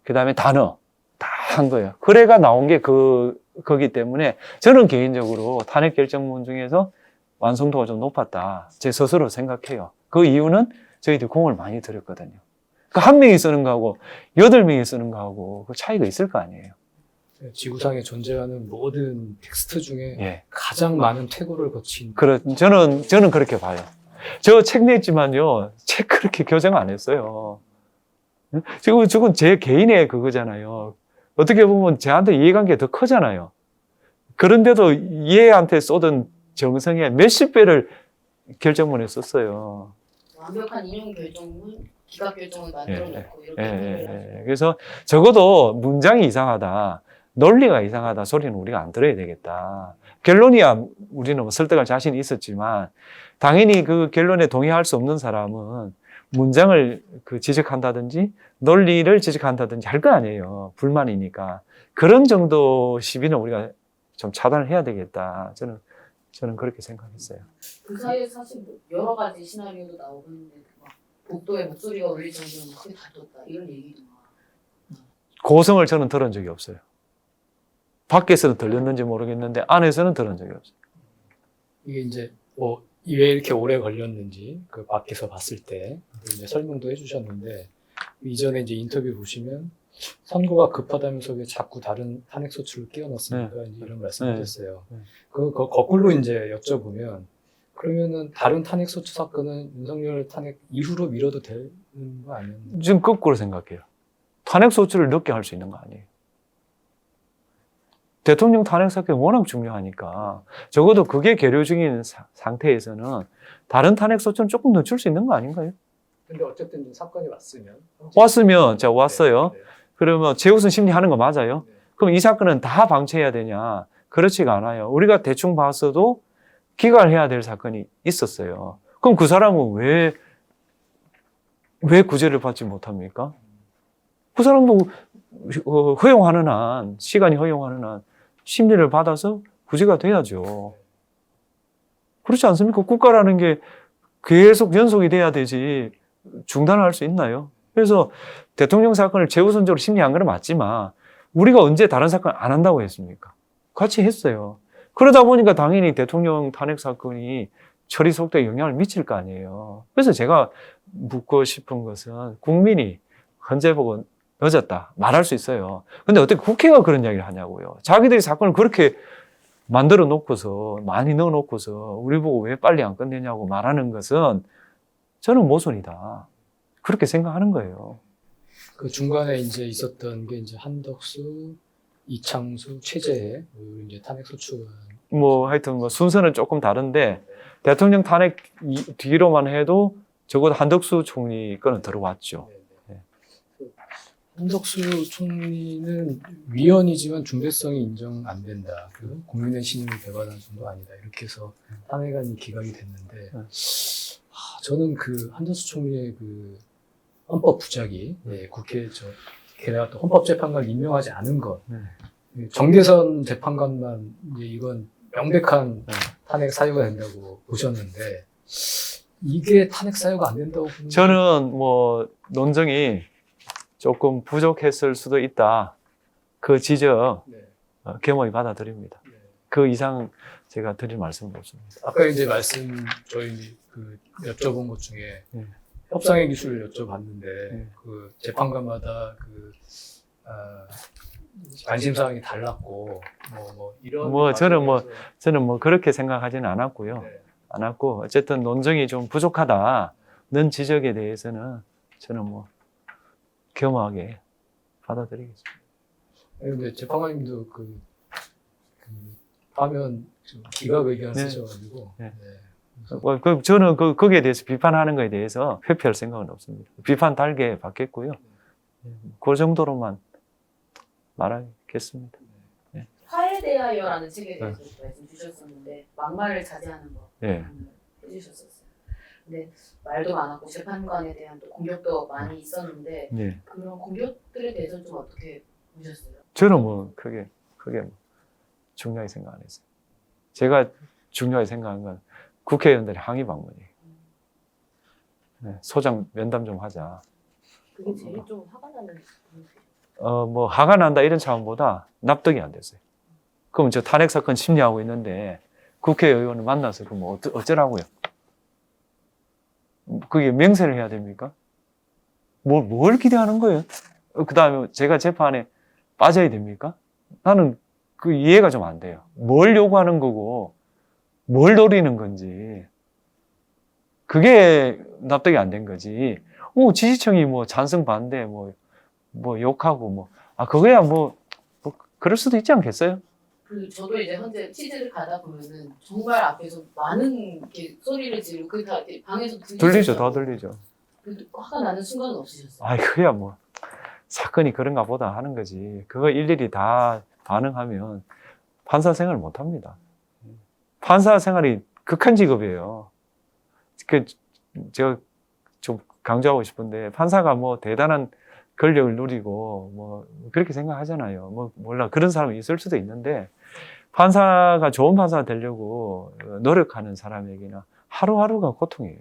A: 그다음에 단어 다 한 거예요. 그래가 나온 게 거기 때문에 저는 개인적으로 탄핵 결정문 중에서 완성도가 좀 높았다. 제 스스로 생각해요. 그 이유는 저희들 공을 많이 들였거든요. 그 한 명이 쓰는 거하고 8명이 쓰는 거하고 그 차이가 있을 거 아니에요.
B: 지구상에 존재하는 모든 텍스트 중에
A: 예.
B: 가장 많은 퇴고를 거친.
A: 저는 그렇게 봐요. 저 책 냈지만요, 책 그렇게 교정 안 했어요. 지금 제 개인의 그거잖아요. 어떻게 보면 저한테 이해관계가 더 크잖아요. 그런데도 얘한테 쏟은 정성의 몇십 배를 결정문에 썼어요.
C: 완벽한 인용 결정문, 기각 결정을 만들어 놓고 이렇게
A: 예. 그래서 적어도 문장이 이상하다, 논리가 이상하다 소리는 우리가 안 들어야 되겠다. 결론이야 우리는 설득할 자신이 있었지만 당연히 그 결론에 동의할 수 없는 사람은 문장을 지적한다든지 논리를 지적한다든지 할 거 아니에요. 불만이니까. 그런 정도 시비는 우리가 좀 차단을 해야 되겠다. 저는 그렇게 생각했어요.
C: 그 사이에 사실 여러 가지 시나리오도 나오고 있는데 막 복도에 목소리가 울릴 정도로 크게 다퉜다 이런 얘기도 막.
A: 고성을 저는 들은 적이 없어요. 밖에서는 들렸는지 모르겠는데 안에서는 들은 적이 없어요.
B: 이게 이제 왜 이렇게 오래 걸렸는지 그 밖에서 봤을 때 이제 설명도 해주셨는데 이전에 이제 인터뷰 보시면 선거가 급하다면서 왜 자꾸 다른 탄핵 소추를 끼워 넣습니까? 이제 이런 말씀하셨어요.
A: 네.
B: 거꾸로 이제 여쭤보면 그러면은 다른 탄핵 소추 사건은 윤석열 탄핵 이후로 미뤄도 되는 거 아니었나요?
A: 지금 거꾸로 생각해요. 탄핵 소추를 늦게 할 수 있는 거 아니에요. 대통령 탄핵 사건이 워낙 중요하니까 적어도 그게 계류 중인 상태에서는 다른 탄핵 소추는 조금 늦출 수 있는 거 아닌가요?
B: 근데 어쨌든 좀 사건이
A: 왔으면, 자, 왔어요.
B: 네, 네.
A: 그러면 최우선 심리하는 거 맞아요?
B: 네.
A: 그럼 이 사건은 다 방치해야 되냐? 그렇지가 않아요. 우리가 대충 봤어도 기각해야 될 사건이 있었어요. 그럼 그 사람은 왜 구제를 받지 못합니까? 그 사람도 허용하는 한, 시간이 허용하는 한 심리를 받아서 구제가 돼야죠. 그렇지 않습니까? 국가라는 게 계속 연속이 돼야 되지 중단할 수 있나요? 그래서 대통령 사건을 최우선적으로 심리한 건 맞지만 우리가 언제 다른 사건 안 한다고 했습니까? 같이 했어요. 그러다 보니까 당연히 대통령 탄핵 사건이 처리 속도에 영향을 미칠 거 아니에요. 그래서 제가 묻고 싶은 것은 국민이 헌재 보고 늦었다 말할 수 있어요. 근데 어떻게 국회가 그런 이야기를 하냐고요. 자기들이 사건을 그렇게 만들어 놓고서 많이 넣어 놓고서 우리 보고 왜 빨리 안 끝내냐고 말하는 것은 저는 모순이다. 그렇게 생각하는 거예요.
B: 그 중간에 이제 있었던 게 이제 한덕수, 이창수, 최재해 이제 탄핵 소추가
A: 뭐 하여튼 뭐 순서는 조금 다른데 대통령 탄핵 뒤로만 해도 적어도 한덕수 총리 거는 들어왔죠.
B: 한덕수 총리는 위헌이지만 중대성이 인정 안 된다. 그 국민의 신임을 배반한 정도 아니다. 이렇게 해서 탄핵안이 기각이 됐는데 저는 그 한덕수 총리의 그 헌법 부작위, 국회 게다가 또 헌법재판관을 임명하지 않은 것, 정대선 재판관만 이제 이건 명백한 탄핵 사유가 된다고 보셨는데 이게 탄핵 사유가 안 된다고 보는
A: 저는 뭐 논증이 조금 부족했을 수도 있다. 그 지적 겸허히 받아들입니다. 그 이상 제가 드릴 말씀은 없습니다.
B: 아까 이제 저희 그 여쭤본 것 중에 협상의 기술을 여쭤봤는데 그 재판관마다 그 관심 사항이 달랐고 이런
A: 저는 뭐 그렇게 생각하지는 않았고요. 않았고 어쨌든 논증이 좀 부족하다는 지적에 대해서는 저는 뭐 겸허하게 받아들이겠습니다.
B: 근데 재판관님도 그 하면 좀 기각 의견
A: 네.
B: 쓰셔가지고
A: 저는 거기에 대해서 비판하는 거에 대해서 회피할 생각은 없습니다. 비판 달게 받겠고요. 그 정도로만 말하겠습니다.
C: 화에 대하여라는 책에 대해서 말씀 주셨었는데 막말을 자제하는 거
A: 네.
C: 해주셨었어요. 근데 말도 많았고 재판관에 대한 또 공격도 많이 있었는데
A: 네.
C: 그런 공격들에 대해서는 좀 어떻게 보셨어요?
A: 저는 뭐 크게 뭐 중요하게 생각 안 했어요. 제가 중요하게 생각한 건 국회의원들의 항의 방문이에요. 네, 소장 면담 좀 하자.
C: 그게 제일 좀 화가 나는
A: 뭐 화가 난다 이런 차원보다 납득이 안 됐어요. 그럼 저 탄핵 사건 심리하고 있는데 국회의원을 만나서 그럼 어쩌라고요? 그게 맹세를 해야 됩니까? 뭘 기대하는 거예요? 그 다음에 제가 재판에 빠져야 됩니까? 나는 그 이해가 좀 안 돼요. 뭘 요구하는 거고 뭘 노리는 건지 그게 납득이 안 된 거지. 지지층이 뭐 찬성 반대 뭐 욕하고 그거야 뭐 그럴 수도 있지 않겠어요?
C: 저도 이제 현재 취재를 가다 보면은 정말 앞에서 많은 이렇게 소리를 지르고 그게 다 이렇게 방에서
A: 들리죠, 다 들리죠.
C: 화가 나는 순간은 없으셨어요?
A: 그야 뭐 사건이 그런가 보다 하는 거지. 그거 일일이 다 반응하면 판사 생활을 못 합니다. 판사 생활이 극한 직업이에요. 제가 좀 강조하고 싶은데 판사가 뭐 대단한 권력을 누리고 뭐 그렇게 생각하잖아요. 몰라 그런 사람이 있을 수도 있는데 판사가 좋은 판사가 되려고 노력하는 사람에게는 하루하루가 고통이에요.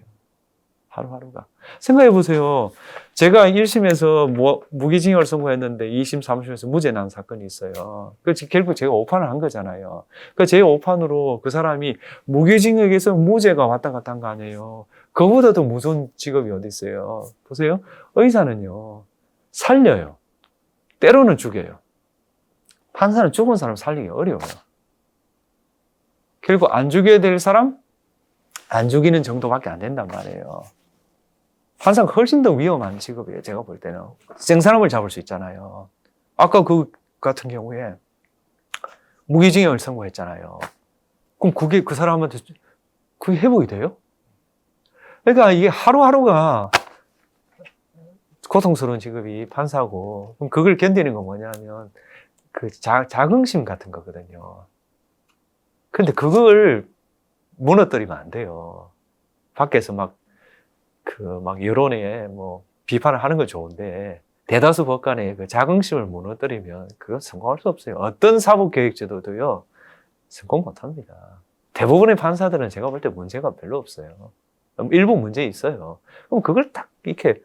A: 하루하루가. 생각해 보세요. 제가 1심에서 무기징역을 선고했는데 2심, 3심에서 무죄 난 사건이 있어요. 결국 제가 오판을 한 거잖아요. 제 오판으로 그 사람이 무기징역에서 무죄가 왔다 갔다 한 거 아니에요. 그거보다 더 무서운 직업이 어디 있어요. 보세요. 의사는요. 살려요. 때로는 죽여요. 판사는 죽은 사람 살리기 어려워요. 결국 안 죽여야 될 사람 안 죽이는 정도밖에 안 된단 말이에요. 판사가 훨씬 더 위험한 직업이에요. 제가 볼 때는. 생사람을 잡을 수 있잖아요. 아까 그 같은 경우에 무기징역을 선고했잖아요. 그럼 그게 그 사람한테 그게 회복이 돼요? 그러니까 이게 하루하루가 고통스러운 직업이 판사고, 그럼 그걸 견디는 건 뭐냐면 그 자긍심 같은 거거든요. 근데 그걸 무너뜨리면 안 돼요. 밖에서 막 여론에 뭐 비판을 하는 건 좋은데, 대다수 법관의 그 자긍심을 무너뜨리면 그건 성공할 수 없어요. 어떤 사법개혁제도도요, 성공 못 합니다. 대부분의 판사들은 제가 볼 때 문제가 별로 없어요. 일부 문제 있어요. 그럼 그걸 딱 이렇게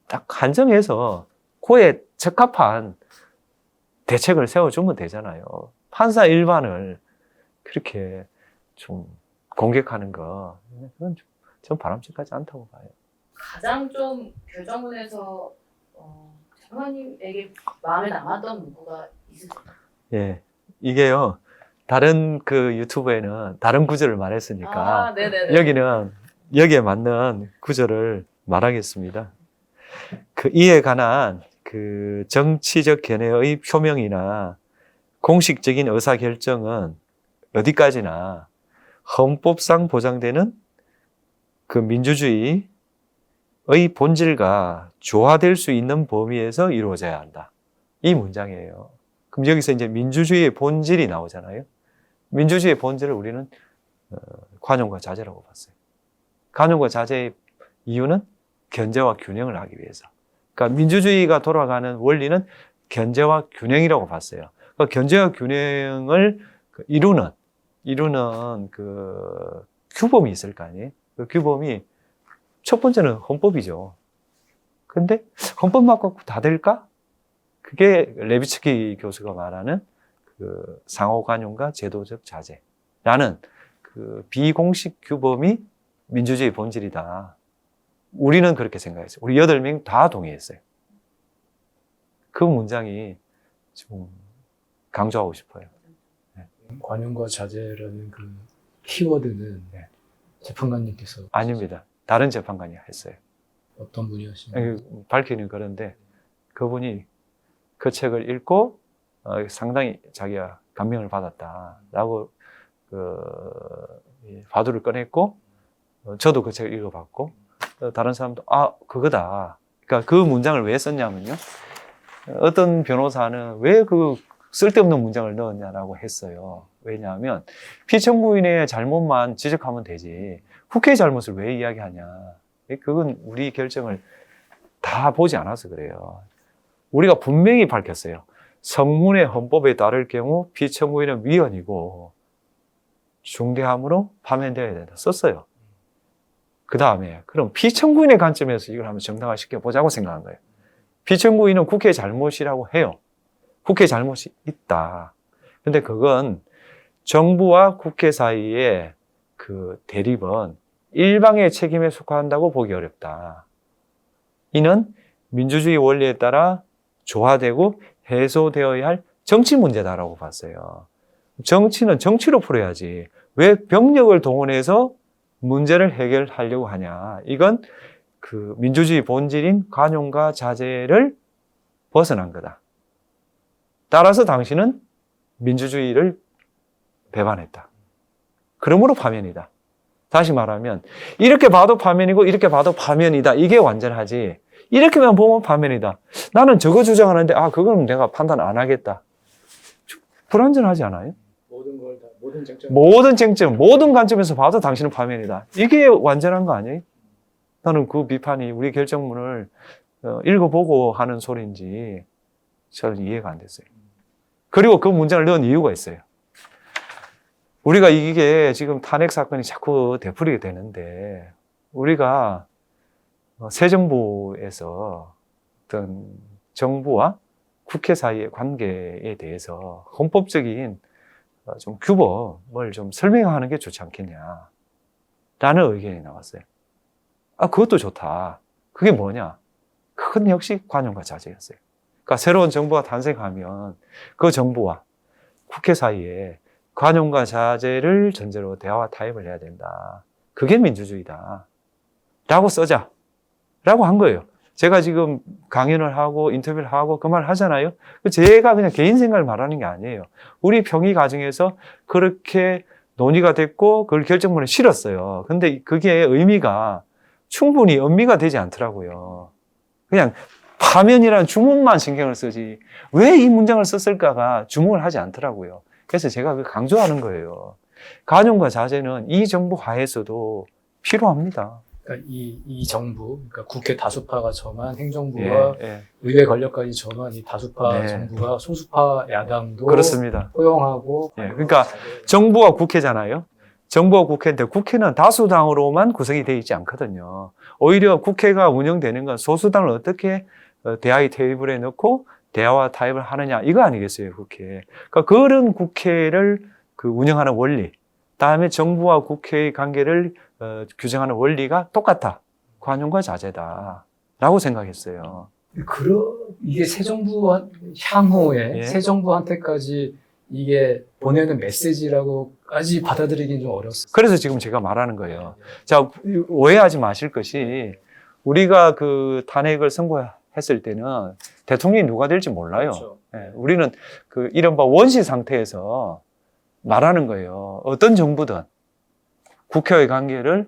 A: 딱 한정해서 그에 적합한 대책을 세워주면 되잖아요. 판사 일반을 그렇게 좀 공격하는 거, 그건 좀 바람직하지 않다고 봐요.
C: 가장 좀 교정문에서 장관님에게 마음에 남았던 문구가 있으세요?
A: 예, 이게요, 다른 그 유튜브에는 다른 구절을 말했으니까,
C: 네네네.
A: 여기에 맞는 구절을 말하겠습니다. 그 이에 관한 그 정치적 견해의 표명이나 공식적인 의사결정은 어디까지나 헌법상 보장되는 그 민주주의의 본질과 조화될 수 있는 범위에서 이루어져야 한다. 이 문장이에요. 그럼 여기서 이제 민주주의의 본질이 나오잖아요. 민주주의의 본질을 우리는 관용과 자제라고 봤어요. 관용과 자제의 이유는 견제와 균형을 하기 위해서. 그러니까 민주주의가 돌아가는 원리는 견제와 균형이라고 봤어요. 그러니까 견제와 균형을 이루는 그 규범이 있을 거 아니에요. 그 규범이 첫 번째는 헌법이죠. 근데 헌법만 갖고 다 될까? 그게 레비츠키 교수가 말하는 그 상호관용과 제도적 자제라는 그 비공식 규범이 민주주의 본질이다. 우리는 그렇게 생각했어요. 우리 8명 다 동의했어요. 그 문장이 좀 강조하고 싶어요.
B: 관용과 자제라는 그 키워드는 재판관님께서
A: 아닙니다. 다른 재판관이 했어요.
B: 어떤 분이 하시나요?
A: 밝히는 그런데 그분이 그 책을 읽고 상당히 자기가 감명을 받았다라고 화두를 꺼냈고, 저도 그 책을 읽어봤고, 다른 사람도 그거다. 그러니까 그 문장을 왜 썼냐면요, 어떤 변호사는 왜 그 쓸데없는 문장을 넣었냐라고 했어요. 왜냐하면 피청구인의 잘못만 지적하면 되지 국회의 잘못을 왜 이야기하냐. 그건 우리 결정을 다 보지 않아서 그래요. 우리가 분명히 밝혔어요. 성문의 헌법에 따를 경우 피청구인은 위헌이고 중대함으로 파면되어야 된다 썼어요. 그 다음에 그럼 피청구인의 관점에서 이걸 한번 정당화시켜 보자고 생각한 거예요. 피청구인은 국회의 잘못이라고 해요. 국회의 잘못이 있다. 근데 그건 정부와 국회 사이의 그 대립은 일방의 책임에 속한다고 보기 어렵다. 이는 민주주의 원리에 따라 조화되고 해소되어야 할 정치 문제다라고 봤어요. 정치는 정치로 풀어야지. 왜 병력을 동원해서 문제를 해결하려고 하냐. 이건 그 민주주의 본질인 관용과 자제를 벗어난 거다. 따라서 당신은 민주주의를 배반했다. 그러므로 파면이다. 다시 말하면 이렇게 봐도 파면이고 이렇게 봐도 파면이다. 이게 완전하지. 이렇게만 보면 파면이다. 나는 저거 주장하는데 그건 내가 판단 안 하겠다. 불완전하지 않아요? 모든 쟁점, 모든 관점에서 봐도 당신은 파면이다. 이게 완전한 거 아니에요? 나는 그 비판이 우리 결정문을 읽어보고 하는 소리인지 저는 이해가 안 됐어요. 그리고 그 문장을 넣은 이유가 있어요. 우리가 이게 지금 탄핵 사건이 자꾸 되풀이게 되는데 우리가 새 정부에서 어떤 정부와 국회 사이의 관계에 대해서 헌법적인 좀 규범을 좀 설명하는 게 좋지 않겠냐 라는 의견이 나왔어요. 그것도 좋다. 그게 뭐냐? 그건 역시 관용과 자제였어요. 그러니까 새로운 정부가 탄생하면 그 정부와 국회 사이에 관용과 자제를 전제로 대화와 타협을 해야 된다. 그게 민주주의다. 라고 써자. 라고 한 거예요. 제가 지금 강연을 하고 인터뷰를 하고 그 말 하잖아요. 제가 그냥 개인 생각을 말하는 게 아니에요. 우리 평의 과정에서 그렇게 논의가 됐고 그걸 결정문에 실었어요. 근데 그게 의미가 충분히 엄미가 되지 않더라고요. 그냥 파면이라는 주문만 신경을 쓰지 왜 이 문장을 썼을까가 주목을 하지 않더라고요. 그래서 제가 그 강조하는 거예요. 관용과 자제는 이 정부 하에서도 필요합니다.
B: 그러니까 이 정부, 그러니까 국회 다수파가 점한 행정부와
A: 예, 예.
B: 의회 권력까지 점한 이 다수파
A: 네.
B: 정부가 소수파 야당도
A: 그렇습니다.
B: 포용하고
A: 예, 그러니까 정부와 국회잖아요. 정부와 국회인데 국회는 다수당으로만 구성이 되어 있지 않거든요. 오히려 국회가 운영되는 건 소수당을 어떻게 대화의 테이블에 넣고 대화와 타협을 하느냐 이거 아니겠어요, 국회. 그러니까 그런 국회를 운영하는 원리, 다음에 정부와 국회의 관계를 규정하는 원리가 똑같다. 관용과 자제다라고 생각했어요.
B: 이게 새 정부 향후에
A: 예.
B: 새 정부한테까지 이게 보내는 메시지라고까지 받아들이긴 좀 어렵습니다.
A: 그래서 지금 제가 말하는 거예요. 자, 오해하지 마실 것이 우리가 그 탄핵을 선고했을 때는 대통령이 누가 될지 몰라요.
B: 그렇죠.
A: 예, 우리는 그 이른바 원시 상태에서 말하는 거예요. 어떤 정부든 국회의 관계를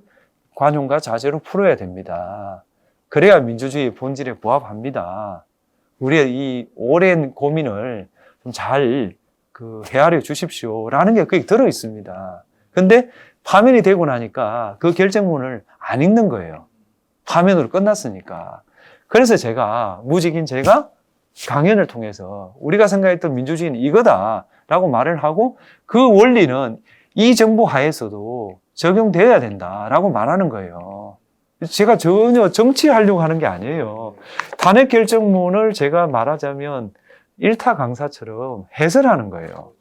A: 관용과 자제로 풀어야 됩니다. 그래야 민주주의 본질에 부합합니다. 우리의 이 오랜 고민을 좀 잘 헤아려 주십시오라는 게 거기 들어 있습니다. 근데 파면이 되고 나니까 그 결정문을 안 읽는 거예요. 파면으로 끝났으니까. 그래서 제가 무직인 제가 강연을 통해서 우리가 생각했던 민주주의는 이거다라고 말을 하고 그 원리는 이 정부 하에서도 적용되어야 된다라고 말하는 거예요. 제가 전혀 정치하려고 하는 게 아니에요. 탄핵 결정문을 제가 말하자면 일타 강사처럼 해설하는 거예요.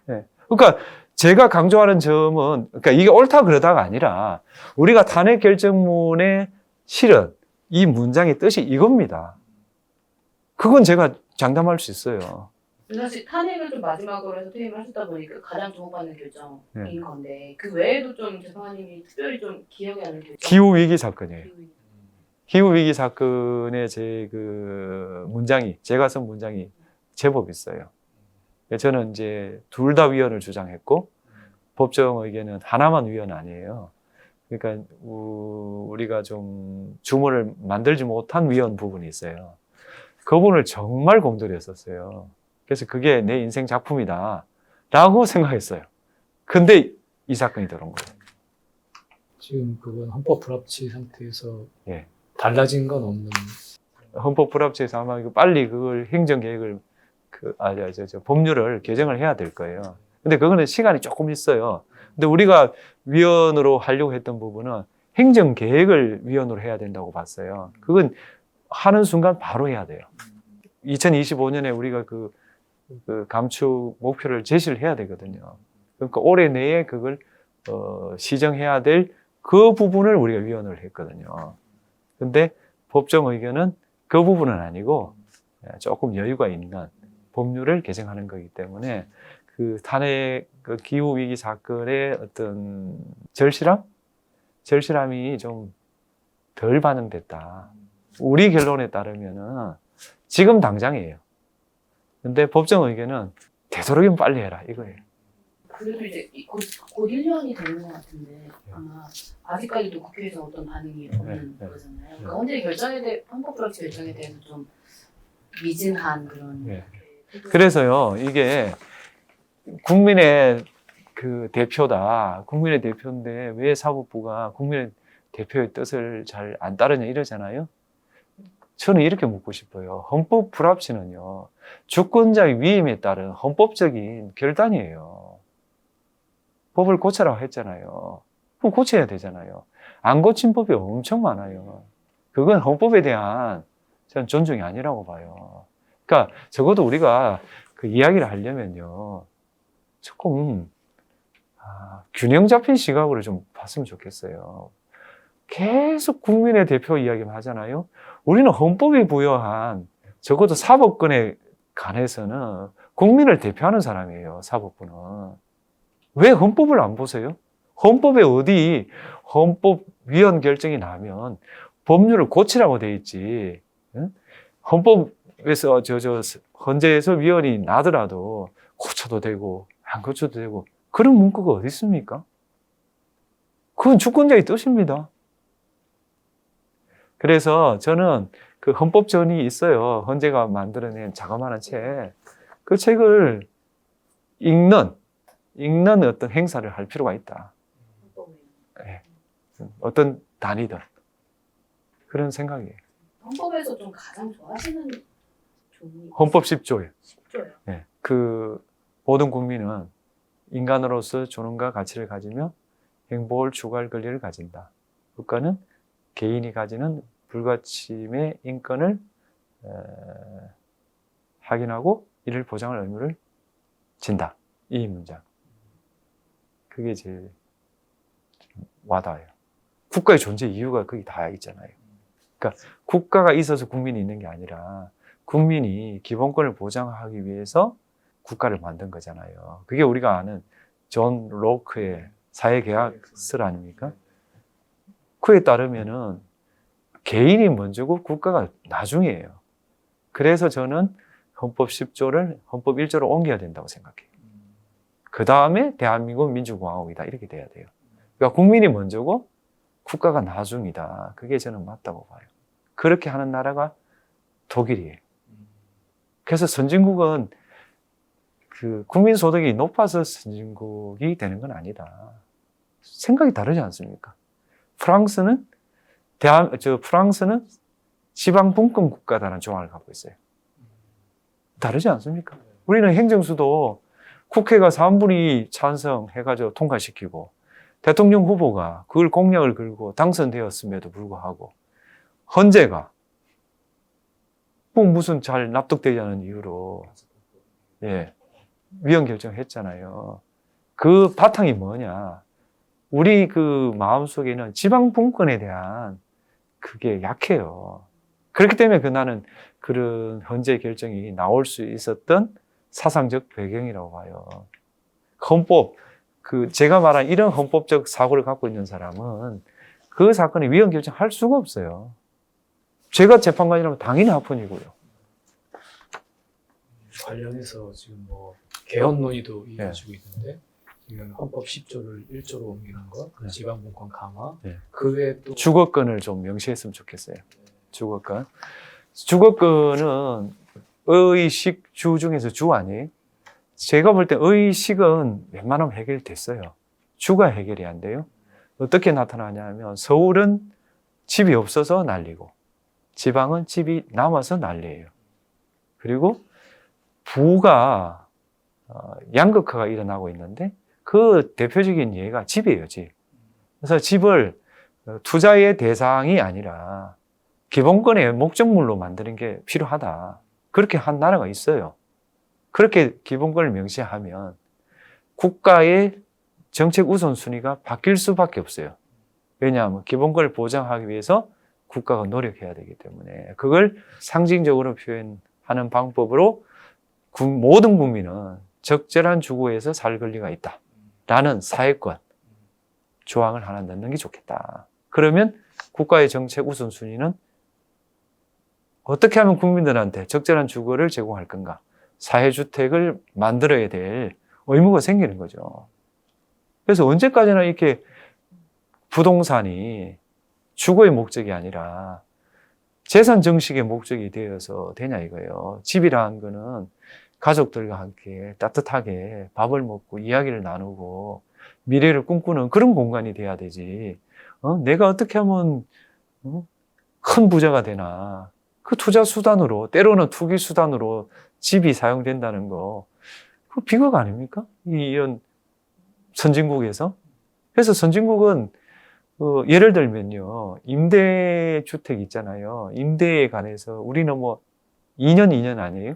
A: 네. 그러니까 제가 강조하는 점은 그러니까 이게 옳다 그러다가 아니라 우리가 탄핵 결정문에 실은 이 문장의 뜻이 이겁니다. 그건 제가 장담할 수 있어요.
C: 사실 탄핵을 좀 마지막으로 해서 퇴임하셨다 보니까 가장 주목받는 결정인
A: 네.
C: 건데 그 외에도 좀 재판관님이 특별히 좀 기억에 남는 결정.
A: 기후위기 사건이에요. 기후위기 사건의 제 문장이, 제가 쓴 문장이 제법 있어요. 저는 이제 둘 다 위헌을 주장했고, 법정 의견은 하나만 위헌 아니에요. 그러니까, 우리가 좀 주문을 만들지 못한 위헌 부분이 있어요. 그 부분을 정말 공들였었어요. 그래서 그게 내 인생 작품이다. 라고 생각했어요. 근데 이 사건이 들어온 거예요.
B: 지금 그건 헌법 불합치 상태에서
A: 예.
B: 달라진 건 없는.
A: 헌법 불합치에서 아마 빨리 그걸 행정계획을 법률을 개정을 해야 될 거예요. 근데 그거는 시간이 조금 있어요. 근데 우리가 위헌으로 하려고 했던 부분은 행정계획을 위헌으로 해야 된다고 봤어요. 그건 하는 순간 바로 해야 돼요. 2025년에 우리가 그 감축 목표를 제시를 해야 되거든요. 그러니까 올해 내에 그걸 시정해야 될 그 부분을 우리가 위헌을 했거든요. 근데 법정 의견은 그 부분은 아니고 조금 여유가 있는 법률을 개정하는 거기 때문에 그 탄핵 기후위기 사건의 어떤 절실함이 좀 덜 반영됐다. 우리 결론에 따르면은 지금 당장이에요. 근데 법정 의견은 되도록이면 빨리 해라 이거예요.
C: 그래도 이제 곧 1년이 되는 것 같은데 아마 아직까지도 국회에서 어떤 반응이 없는 거잖아요. 그러니까 헌법 불합치 결정에 대해서 좀 미진한 그런.
A: 네. 그래서요 이게 국민의 대표다. 국민의 대표인데 왜 사법부가 국민의 대표의 뜻을 잘 안 따르냐 이러잖아요. 저는 이렇게 묻고 싶어요. 헌법 불합치는요 주권자의 위임에 따른 헌법적인 결단이에요. 법을 고쳐라고 했잖아요. 그럼 고쳐야 되잖아요. 안 고친 법이 엄청 많아요. 그건 헌법에 대한 저는 존중이 아니라고 봐요. 그러니까 적어도 우리가 그 이야기를 하려면요. 조금 균형 잡힌 시각으로 좀 봤으면 좋겠어요. 계속 국민의 대표 이야기만 하잖아요. 우리는 헌법이 부여한 적어도 사법권에 관해서는 국민을 대표하는 사람이에요. 사법부는. 왜 헌법을 안 보세요? 헌법에 어디 헌법위원 결정이 나면 법률을 고치라고 돼 있지. 응? 헌법에서 헌재해설위원이 나더라도 고쳐도 되고 안 고쳐도 되고 그런 문구가 어디 있습니까? 그건 주권자의 뜻입니다. 그래서 저는 그 헌법전이 있어요. 헌재가 만들어낸 자그마한 책. 그 책을 읽는 어떤 행사를 할 필요가 있다. 네. 어떤 단위든. 그런 생각이에요.
C: 헌법에서 좀 가장 좋아하시는 종이
A: 헌법 10조예요.
C: 10조요.
A: 네. 그 모든 국민은 인간으로서 존엄과 가치를 가지며 행복을 추구할 권리를 가진다. 국가는 개인이 가지는 불가침의 인권을 확인하고 이를 보장할 의무를 진다. 이 문장. 그게 제일 와닿아요. 국가의 존재 이유가 거기 다 있잖아요. 그러니까 국가가 있어서 국민이 있는 게 아니라 국민이 기본권을 보장하기 위해서 국가를 만든 거잖아요. 그게 우리가 아는 존 로크의 사회계약설 아닙니까? 그에 따르면은 개인이 먼저고 국가가 나중이에요. 그래서 저는 헌법 10조를 헌법 1조로 옮겨야 된다고 생각해요. 그 다음에 대한민국 민주공화국이다. 이렇게 돼야 돼요. 그러니까 국민이 먼저고 국가가 나중이다. 그게 저는 맞다고 봐요. 그렇게 하는 나라가 독일이에요. 그래서 선진국은 그 국민소득이 높아서 선진국이 되는 건 아니다. 생각이 다르지 않습니까? 프랑스는 지방분권 국가다라는 조항을 갖고 있어요. 다르지 않습니까? 우리는 행정수도 국회가 3분의 2 찬성해가지고 통과시키고 대통령 후보가 그걸 공약을 걸고 당선되었음에도 불구하고 헌재가 무슨 잘 납득되지 않은 이유로 위헌 결정했잖아요. 그 바탕이 뭐냐? 우리 그 마음속에는 지방분권에 대한 그게 약해요. 그렇기 때문에 나는 그런 헌재 결정이 나올 수 있었던 사상적 배경이라고 봐요. 헌법, 제가 말한 이런 헌법적 사고를 갖고 있는 사람은 그 사건에 위헌 결정할 수가 없어요. 제가 재판관이라면 당연히 합헌이고요.
B: 관련해서 지금 뭐 개헌 논의도 이어지고 있는데 지금 헌법 10조를 1조로 옮기는 것, 지방분권 강화, 그 외에 또
A: 주거권을 좀 명시했으면 좋겠어요. 주거권은 의식 주 중에서 주 아니에요? 제가 볼 때 의식은 웬만하면 해결됐어요. 주가 해결이 안 돼요. 어떻게 나타나냐면 서울은 집이 없어서 난리고 지방은 집이 남아서 난리예요. 그리고 부가 양극화가 일어나고 있는데 그 대표적인 예가 집이에요, 집. 그래서 집을 투자의 대상이 아니라 기본권의 목적물로 만드는 게 필요하다. 그렇게 한 나라가 있어요. 그렇게 기본권을 명시하면 국가의 정책 우선순위가 바뀔 수밖에 없어요. 왜냐하면 기본권을 보장하기 위해서 국가가 노력해야 되기 때문에 그걸 상징적으로 표현하는 방법으로 모든 국민은 적절한 주거에서 살 권리가 있다. 라는 사회권 조항을 하나 넣는 게 좋겠다. 그러면 국가의 정책 우선순위는 어떻게 하면 국민들한테 적절한 주거를 제공할 건가? 사회주택을 만들어야 될 의무가 생기는 거죠. 그래서 언제까지나 이렇게 부동산이 주거의 목적이 아니라 재산 정식의 목적이 되어서 되냐 이거예요. 집이라는 거는 가족들과 함께 따뜻하게 밥을 먹고 이야기를 나누고 미래를 꿈꾸는 그런 공간이 돼야 되지. 내가 어떻게 하면 큰 부자가 되나. 그 투자 수단으로, 때로는 투기 수단으로 집이 사용된다는 거, 그 비극 아닙니까? 이런 선진국에서. 그래서 선진국은 예를 들면요, 임대주택 있잖아요. 임대에 관해서 우리는 뭐 2년 아니에요?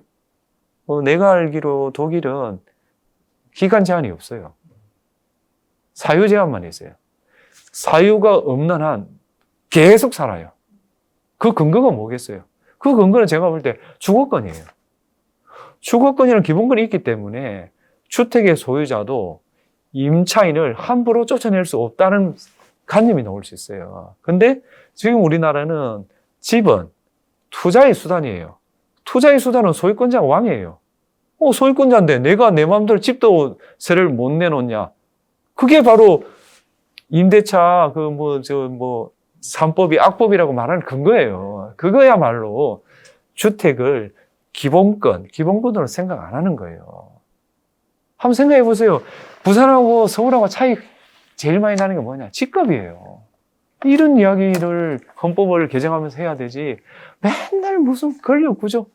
A: 내가 알기로 독일은 기간 제한이 없어요. 사유 제한만 있어요. 사유가 없는 한 계속 살아요. 그 근거가 뭐겠어요? 그 근거는 제가 볼 때 주거권이에요. 주거권이라는 기본권이 있기 때문에 주택의 소유자도 임차인을 함부로 쫓아낼 수 없다는 관념이 나올 수 있어요. 근데 지금 우리나라는 집은 투자의 수단이에요. 투자의 수단은 소유권자가 왕이에요. 소유권자인데 내가 내 마음대로 집도 세를 못 내놓냐. 그게 바로 임대차, 삼법이 악법이라고 말하는 근거예요. 그거야말로 주택을 기본권으로 생각 안 하는 거예요. 한번 생각해 보세요. 부산하고 서울하고 차이 제일 많이 나는 게 뭐냐? 집값이에요. 이런 이야기를 헌법을 개정하면서 해야 되지. 맨날 무슨 권력구조.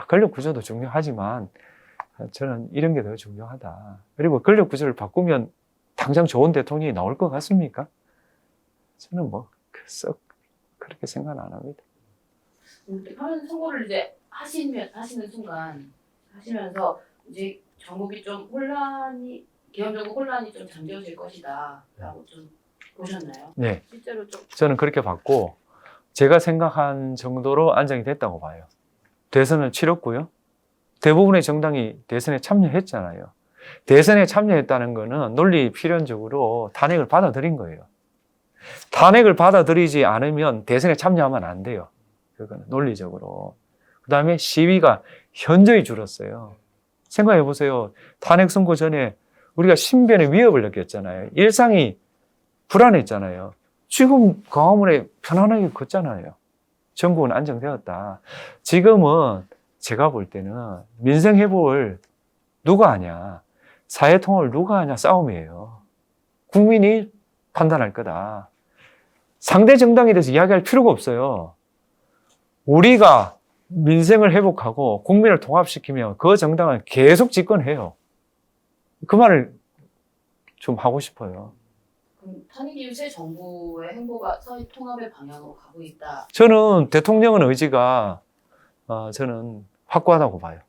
A: 권력구조도 중요하지만 저는 이런 게 더 중요하다. 그리고 권력구조를 바꾸면 당장 좋은 대통령이 나올 것 같습니까? 저는 썩 그렇게 생각 안 합니다.
C: 하면 선거를 이제 하시는 순간 하시면서 이제 전국이 좀 기본적으로 혼란이 좀 잠재워질 것이다라고 좀 보셨나요?
A: 네.
C: 실제로 좀
A: 저는 그렇게 봤고 제가 생각한 정도로 안정이 됐다고 봐요. 대선을 치렀고요. 대부분의 정당이 대선에 참여했잖아요. 대선에 참여했다는 거는 논리 필연적으로 탄핵을 받아들인 거예요. 탄핵을 받아들이지 않으면 대선에 참여하면 안 돼요. 그거는 논리적으로. 그 다음에 시위가 현저히 줄었어요. 생각해 보세요. 탄핵 선고 전에 우리가 신변의 위협을 느꼈잖아요. 일상이 불안했잖아요. 지금 광화문에 편안하게 걷잖아요. 전국은 안정되었다. 지금은 제가 볼 때는 민생 회복을 누가 하냐, 사회 통합을 누가 하냐 싸움이에요. 국민이 판단할 거다. 상대 정당에 대해서 이야기할 필요가 없어요. 우리가 민생을 회복하고 국민을 통합시키면 그 정당은 계속 집권해요. 그 말을 좀 하고 싶어요.
C: 그럼 탄핵 이후 새 정부의 행보가 사회 통합의 방향으로 가고 있다.
A: 저는 대통령은 의지가 저는 확고하다고 봐요.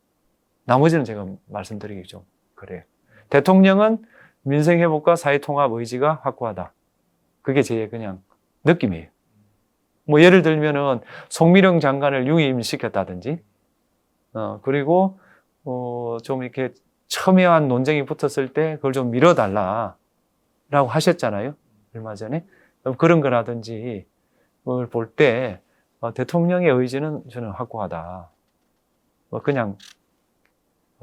A: 나머지는 제가 말씀드리기 좀 그래요. 대통령은 민생 회복과 사회 통합 의지가 확고하다. 그게 제 그냥 느낌이에요. 예를 들면은 송미령 장관을 유임시켰다든지, 그리고 좀 이렇게 첨예한 논쟁이 붙었을 때 그걸 좀 밀어달라라고 하셨잖아요. 얼마 전에. 그런 거라든지 걸 볼 때 대통령의 의지는 저는 확고하다. 그냥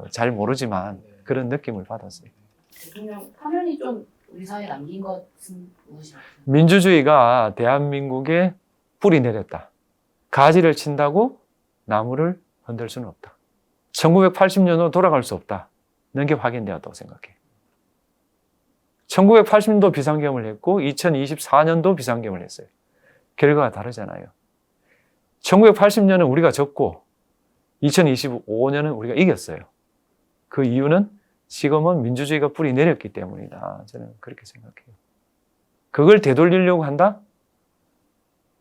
A: 잘 모르지만 그런 느낌을 받았어요.
C: 대통령 파면이 좀 우리 사회에 남긴 것은 무엇이라고?
A: 민주주의가 대한민국에 뿌리 내렸다. 가지를 친다고 나무를 흔들 수는 없다. 1980년으로 돌아갈 수 없다. 는 게 확인되었다고 생각해요. 1980년도 비상계엄을 했고 2024년도 비상계엄을 했어요. 결과가 다르잖아요. 1980년은 우리가 졌고 2025년은 우리가 이겼어요. 그 이유는 지금은 민주주의가 뿌리 내렸기 때문이다. 저는 그렇게 생각해요. 그걸 되돌리려고 한다?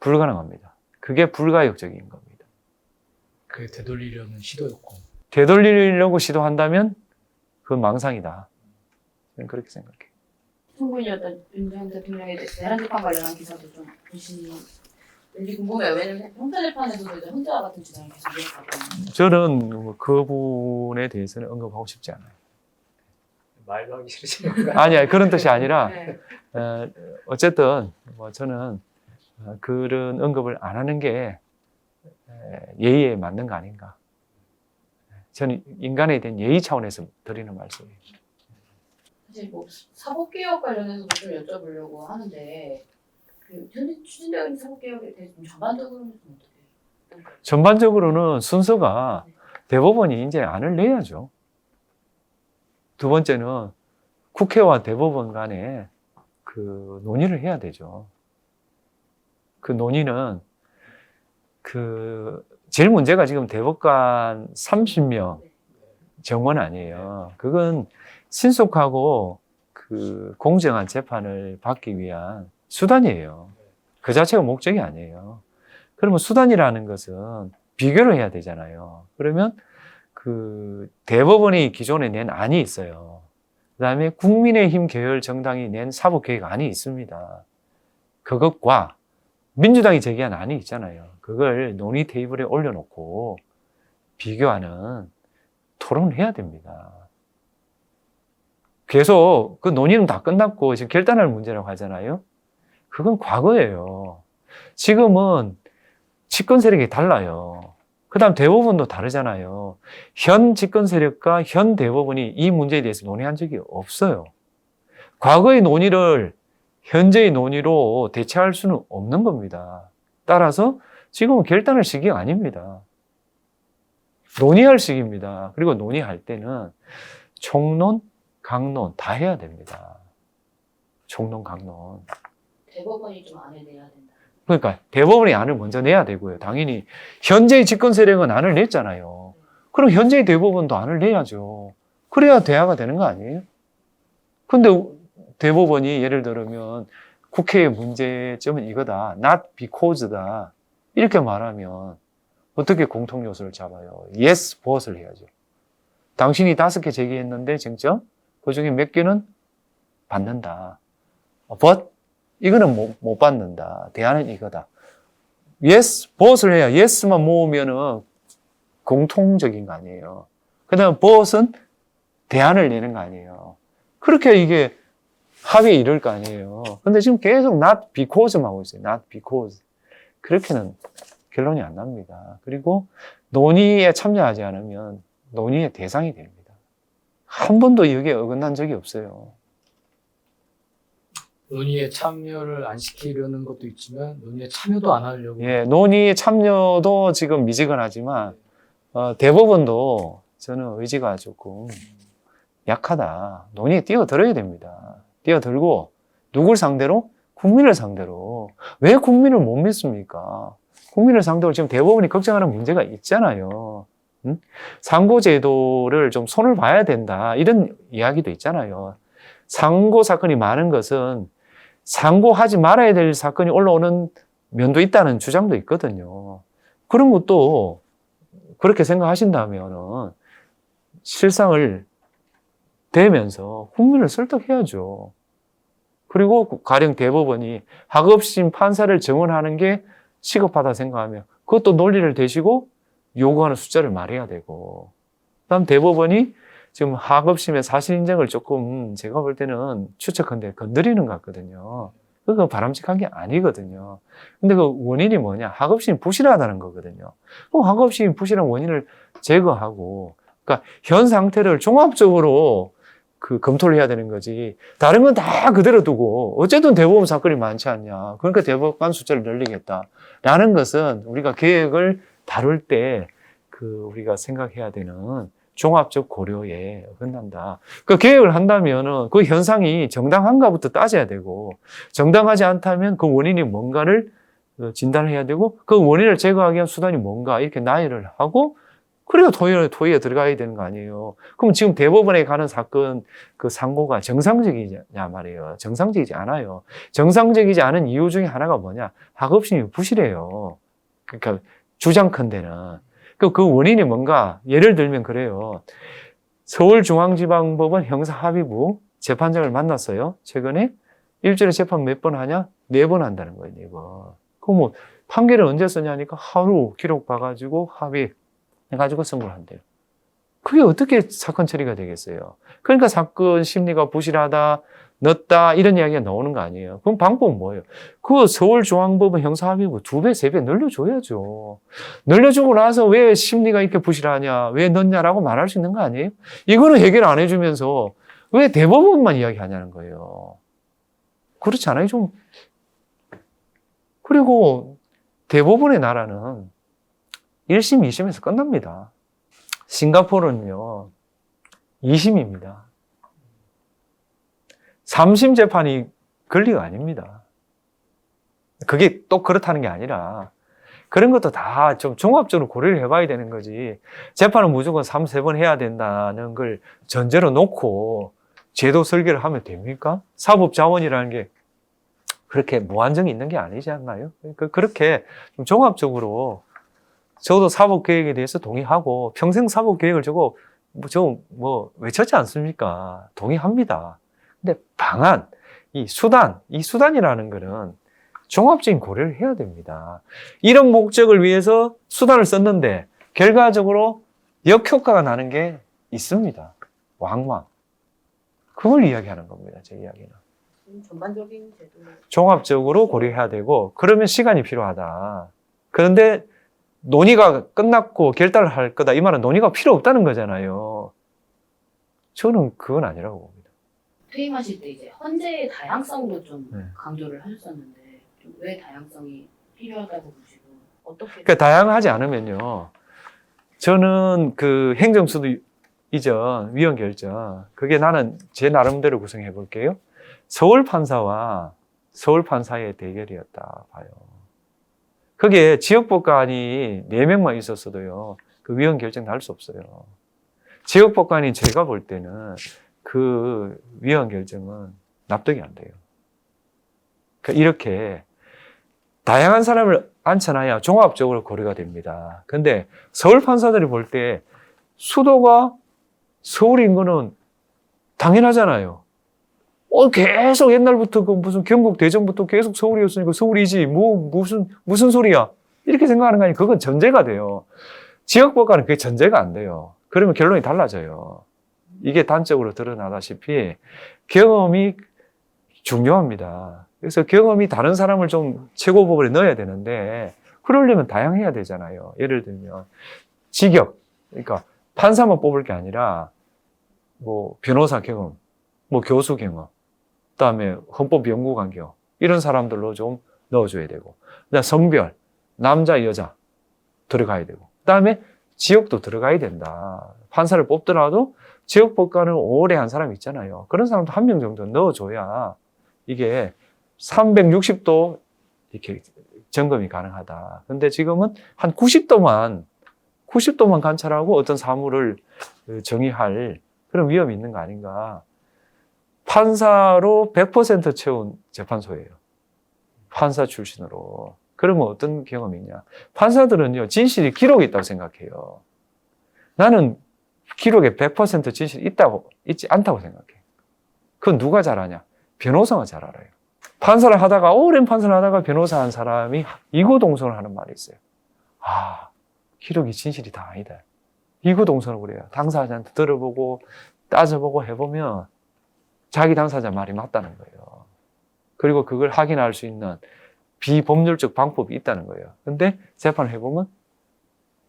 A: 불가능합니다. 그게 불가역적인 겁니다.
B: 그게 되돌리려는 시도였고.
A: 되돌리려고 시도한다면 그건 망상이다. 저는 그렇게 생각해요.
C: 총무인이었던 윤 전 대통령의 내란재판 관련한 기사도 좀 왠지 궁금해요. 왜냐면 형사재판에서도 이제 혼자 같은 주장을 계속 이어가거든요.
A: 저는 그 부분에 대해서는 언급하고 싶지 않아요.
B: 말도 하기 싫으신가요?
A: 아니야, 그런 뜻이 아니라
C: 네.
A: 어쨌든 저는 그런 언급을 안 하는 게 예의에 맞는 거 아닌가. 저는 인간에 대한 예의 차원에서 드리는 말씀이에요.
C: 사실 사법개혁 관련해서도 좀 여쭤보려고 하는데 현재 추진되고 있는 사법개혁에 대해서 좀 전반적으로는 좀 어떻게?
A: 전반적으로는 순서가 대법원이 이제 안을 내야죠. 두 번째는 국회와 대법원 간에 그 논의를 해야 되죠. 그 논의는 제일 문제가 지금 대법관 30명 정원 아니에요. 그건 신속하고 공정한 재판을 받기 위한 수단이에요. 그 자체가 목적이 아니에요. 그러면 수단이라는 것은 비교를 해야 되잖아요. 그러면 대법원이 기존에 낸 안이 있어요. 그 다음에 국민의힘 계열 정당이 낸 사법개혁안이 있습니다. 그것과 민주당이 제기한 안이 있잖아요. 그걸 논의 테이블에 올려놓고 비교하는 토론을 해야 됩니다. 계속 그 논의는 다 끝났고 지금 결단할 문제라고 하잖아요. 그건 과거예요. 지금은 집권 세력이 달라요. 그 다음 대법원도 다르잖아요. 현 집권 세력과 현 대법원이 이 문제에 대해서 논의한 적이 없어요. 과거의 논의를 현재의 논의로 대체할 수는 없는 겁니다. 따라서 지금은 결단할 시기가 아닙니다. 논의할 시기입니다. 그리고 논의할 때는 총론, 강론 다 해야 됩니다. 총론, 강론.
C: 대법원이 좀 안을 내야 된다.
A: 그러니까 대법원이 안을 먼저 내야 되고요. 당연히 현재의 집권 세력은 안을 냈잖아요. 그럼 현재의 대법원도 안을 내야죠. 그래야 대화가 되는 거 아니에요? 근데 대법원이 예를 들면 국회의 문제점은 이거다. not because다. 이렇게 말하면 어떻게 공통 요소를 잡아요? yes, but을 해야죠. 당신이 5개 제기했는데 쟁점 그 중에 몇 개는 받는다. but 이거는 못 받는다. 대안은 이거다. yes, but을 해야 yes만 모으면은 공통적인 거 아니에요. 그 다음에 but은 대안을 내는 거 아니에요. 그렇게 이게 합의에 이를 거 아니에요. 근데 지금 계속 not because만 하고 있어요. not because. 그렇게는 결론이 안 납니다. 그리고 논의에 참여하지 않으면 논의의 대상이 됩니다. 한 번도 여기에 어긋난 적이 없어요.
B: 논의에 참여를 안 시키려는 것도 있지만 논의에 참여도 안 하려고.
A: 예, 논의에 참여도 지금 미지근하지만 대법원도 저는 의지가 조금 약하다. 논의에 뛰어들어야 됩니다. 뛰어들고 누굴 상대로? 국민을 상대로. 왜 국민을 못 믿습니까? 국민을 상대로 지금 대법원이 걱정하는 문제가 있잖아요. 응? 상고제도를 좀 손을 봐야 된다. 이런 이야기도 있잖아요. 상고 사건이 많은 것은 상고하지 말아야 될 사건이 올라오는 면도 있다는 주장도 있거든요. 그런 것도 그렇게 생각하신다면은 실상을 대면서 국민을 설득해야죠. 그리고 가령 대법원이 하급심 판사를 증언하는 게 시급하다 생각하면 그것도 논리를 대시고 요구하는 숫자를 말해야 되고, 그다음 대법원이 지금 하급심의 사실 인정을 조금 제가 볼 때는 추측한데 건드리는 것 같거든요. 그거 바람직한 게 아니거든요. 근데 그 원인이 뭐냐? 하급심이 부실하다는 거거든요. 그럼 하급심이 부실한 원인을 제거하고, 그러니까 현 상태를 종합적으로 검토를 해야 되는 거지. 다른 건 다 그대로 두고 어쨌든 대법원 사건이 많지 않냐. 그러니까 대법관 숫자를 늘리겠다라는 것은 우리가 계획을 다룰 때 우리가 생각해야 되는 종합적 고려에 어긋난다. 그 계획을 한다면은 그 현상이 정당한가부터 따져야 되고, 정당하지 않다면 그 원인이 뭔가를 진단을 해야 되고, 그 원인을 제거하기 위한 수단이 뭔가 이렇게 나열을 하고, 그래야 토의에 들어가야 되는 거 아니에요. 그럼 지금 대법원에 가는 사건 그 상고가 정상적이냐 말이에요. 정상적이지 않아요. 정상적이지 않은 이유 중에 하나가 뭐냐? 하급심이 부실해요. 그러니까 주장컨대는. 그 원인이 뭔가, 예를 들면 그래요. 서울중앙지방법원 형사합의부 재판장을 만났어요. 최근에 일주일에 재판 몇 번 하냐? 4번 한다는 거예요. 4번. 그럼 뭐 판결을 언제 쓰냐니까 하루 기록 봐가지고 합의해가지고 선고를 한대요. 그게 어떻게 사건 처리가 되겠어요? 그러니까 사건 심리가 부실하다, 늦다 이런 이야기가 나오는 거 아니에요. 그럼 방법은 뭐예요? 그 서울중앙법원 형사합의부 2배, 3배 늘려줘야죠. 늘려주고 나서 왜 심리가 이렇게 부실하냐, 왜 늦냐라고 말할 수 있는 거 아니에요? 이거는 해결 안 해주면서 왜 대법원만 이야기하냐는 거예요. 그렇지 않아요? 좀. 그리고 대법원의 나라는 1심, 2심에서 끝납니다. 싱가포르는요, 2심입니다. 3심 재판이 권리가 아닙니다. 그게 또 그렇다는 게 아니라 그런 것도 다 좀 종합적으로 고려를 해봐야 되는 거지. 재판은 무조건 3, 4번 해야 된다는 걸 전제로 놓고 제도 설계를 하면 됩니까? 사법자원이라는 게 그렇게 무한정이 있는 게 아니지 않나요? 그렇게 좀 종합적으로 저도 사법계획에 대해서 동의하고 평생 사법계획을 저거 외쳤지 않습니까? 동의합니다. 근데 방안, 이 수단이라는 거는 종합적인 고려를 해야 됩니다. 이런 목적을 위해서 수단을 썼는데 결과적으로 역효과가 나는 게 있습니다. 왕왕. 그걸 이야기하는 겁니다. 제 이야기는.
C: 전반적인 제도.
A: 종합적으로 고려해야 되고 그러면 시간이 필요하다. 그런데 논의가 끝났고 결단을 할 거다. 이 말은 논의가 필요 없다는 거잖아요. 저는 그건 아니라고 봅니다.
C: 퇴임하실 때 이제 헌재의 다양성도 좀
A: 네.
C: 강조를 하셨었는데 좀 왜 다양성이 필요하다고 보시고 어떻게?
A: 그러니까 다양하지 않으면요. 저는 그 행정수도 이전 위헌 결정 그게 나는 제 나름대로 구성해 볼게요. 서울 판사와 서울 판사의 대결이었다 봐요. 그게 지역법관이 4명만 있었어도요. 그 위헌 결정 날 수 없어요. 지역법관이 제가 볼 때는 그 위헌 결정은 납득이 안 돼요. 그러니까 이렇게 다양한 사람을 앉혀놔야 종합적으로 고려가 됩니다. 근데 서울 판사들이 볼 때 수도가 서울인 거는 당연하잖아요. 계속 옛날부터 그 무슨 경국 대전부터 계속 서울이었으니까 서울이지 무슨 소리야 이렇게 생각하는 거 아니에요. 그건 전제가 돼요. 지역법관은 그게 전제가 안 돼요. 그러면 결론이 달라져요. 이게 단적으로 드러나다시피 경험이 중요합니다. 그래서 경험이 다른 사람을 좀 최고법원에 넣어야 되는데 그러려면 다양해야 되잖아요. 예를 들면 직역, 그러니까 판사만 뽑을 게 아니라 뭐 변호사 경험, 뭐 교수 경험, 그다음에 헌법 연구관 경험 이런 사람들로 좀 넣어줘야 되고, 그다음 성별, 남자 여자 들어가야 되고, 그다음에 지역도 들어가야 된다. 판사를 뽑더라도 지역 법관을 오래 한 사람 있잖아요. 그런 사람도 한 명 정도 넣어줘야 이게 360도 이렇게 점검이 가능하다. 근데 지금은 한 90도만 관찰하고 어떤 사물을 정의할 그런 위험이 있는 거 아닌가. 판사로 100% 채운 재판소예요. 판사 출신으로. 그러면 어떤 경험이 있냐. 판사들은요, 진실이 기록에 있다고 생각해요. 나는 기록에 100% 진실이 있지 않다고 생각해. 그건 누가 잘 아냐? 변호사가 잘 알아요. 오랜 판사를 하다가 변호사 한 사람이 이구동성을 하는 말이 있어요. 기록이 진실이 다 아니다. 이구동성을 그래요. 당사자한테 들어보고 따져보고 해보면 자기 당사자 말이 맞다는 거예요. 그리고 그걸 확인할 수 있는 비법률적 방법이 있다는 거예요. 근데 재판을 해보면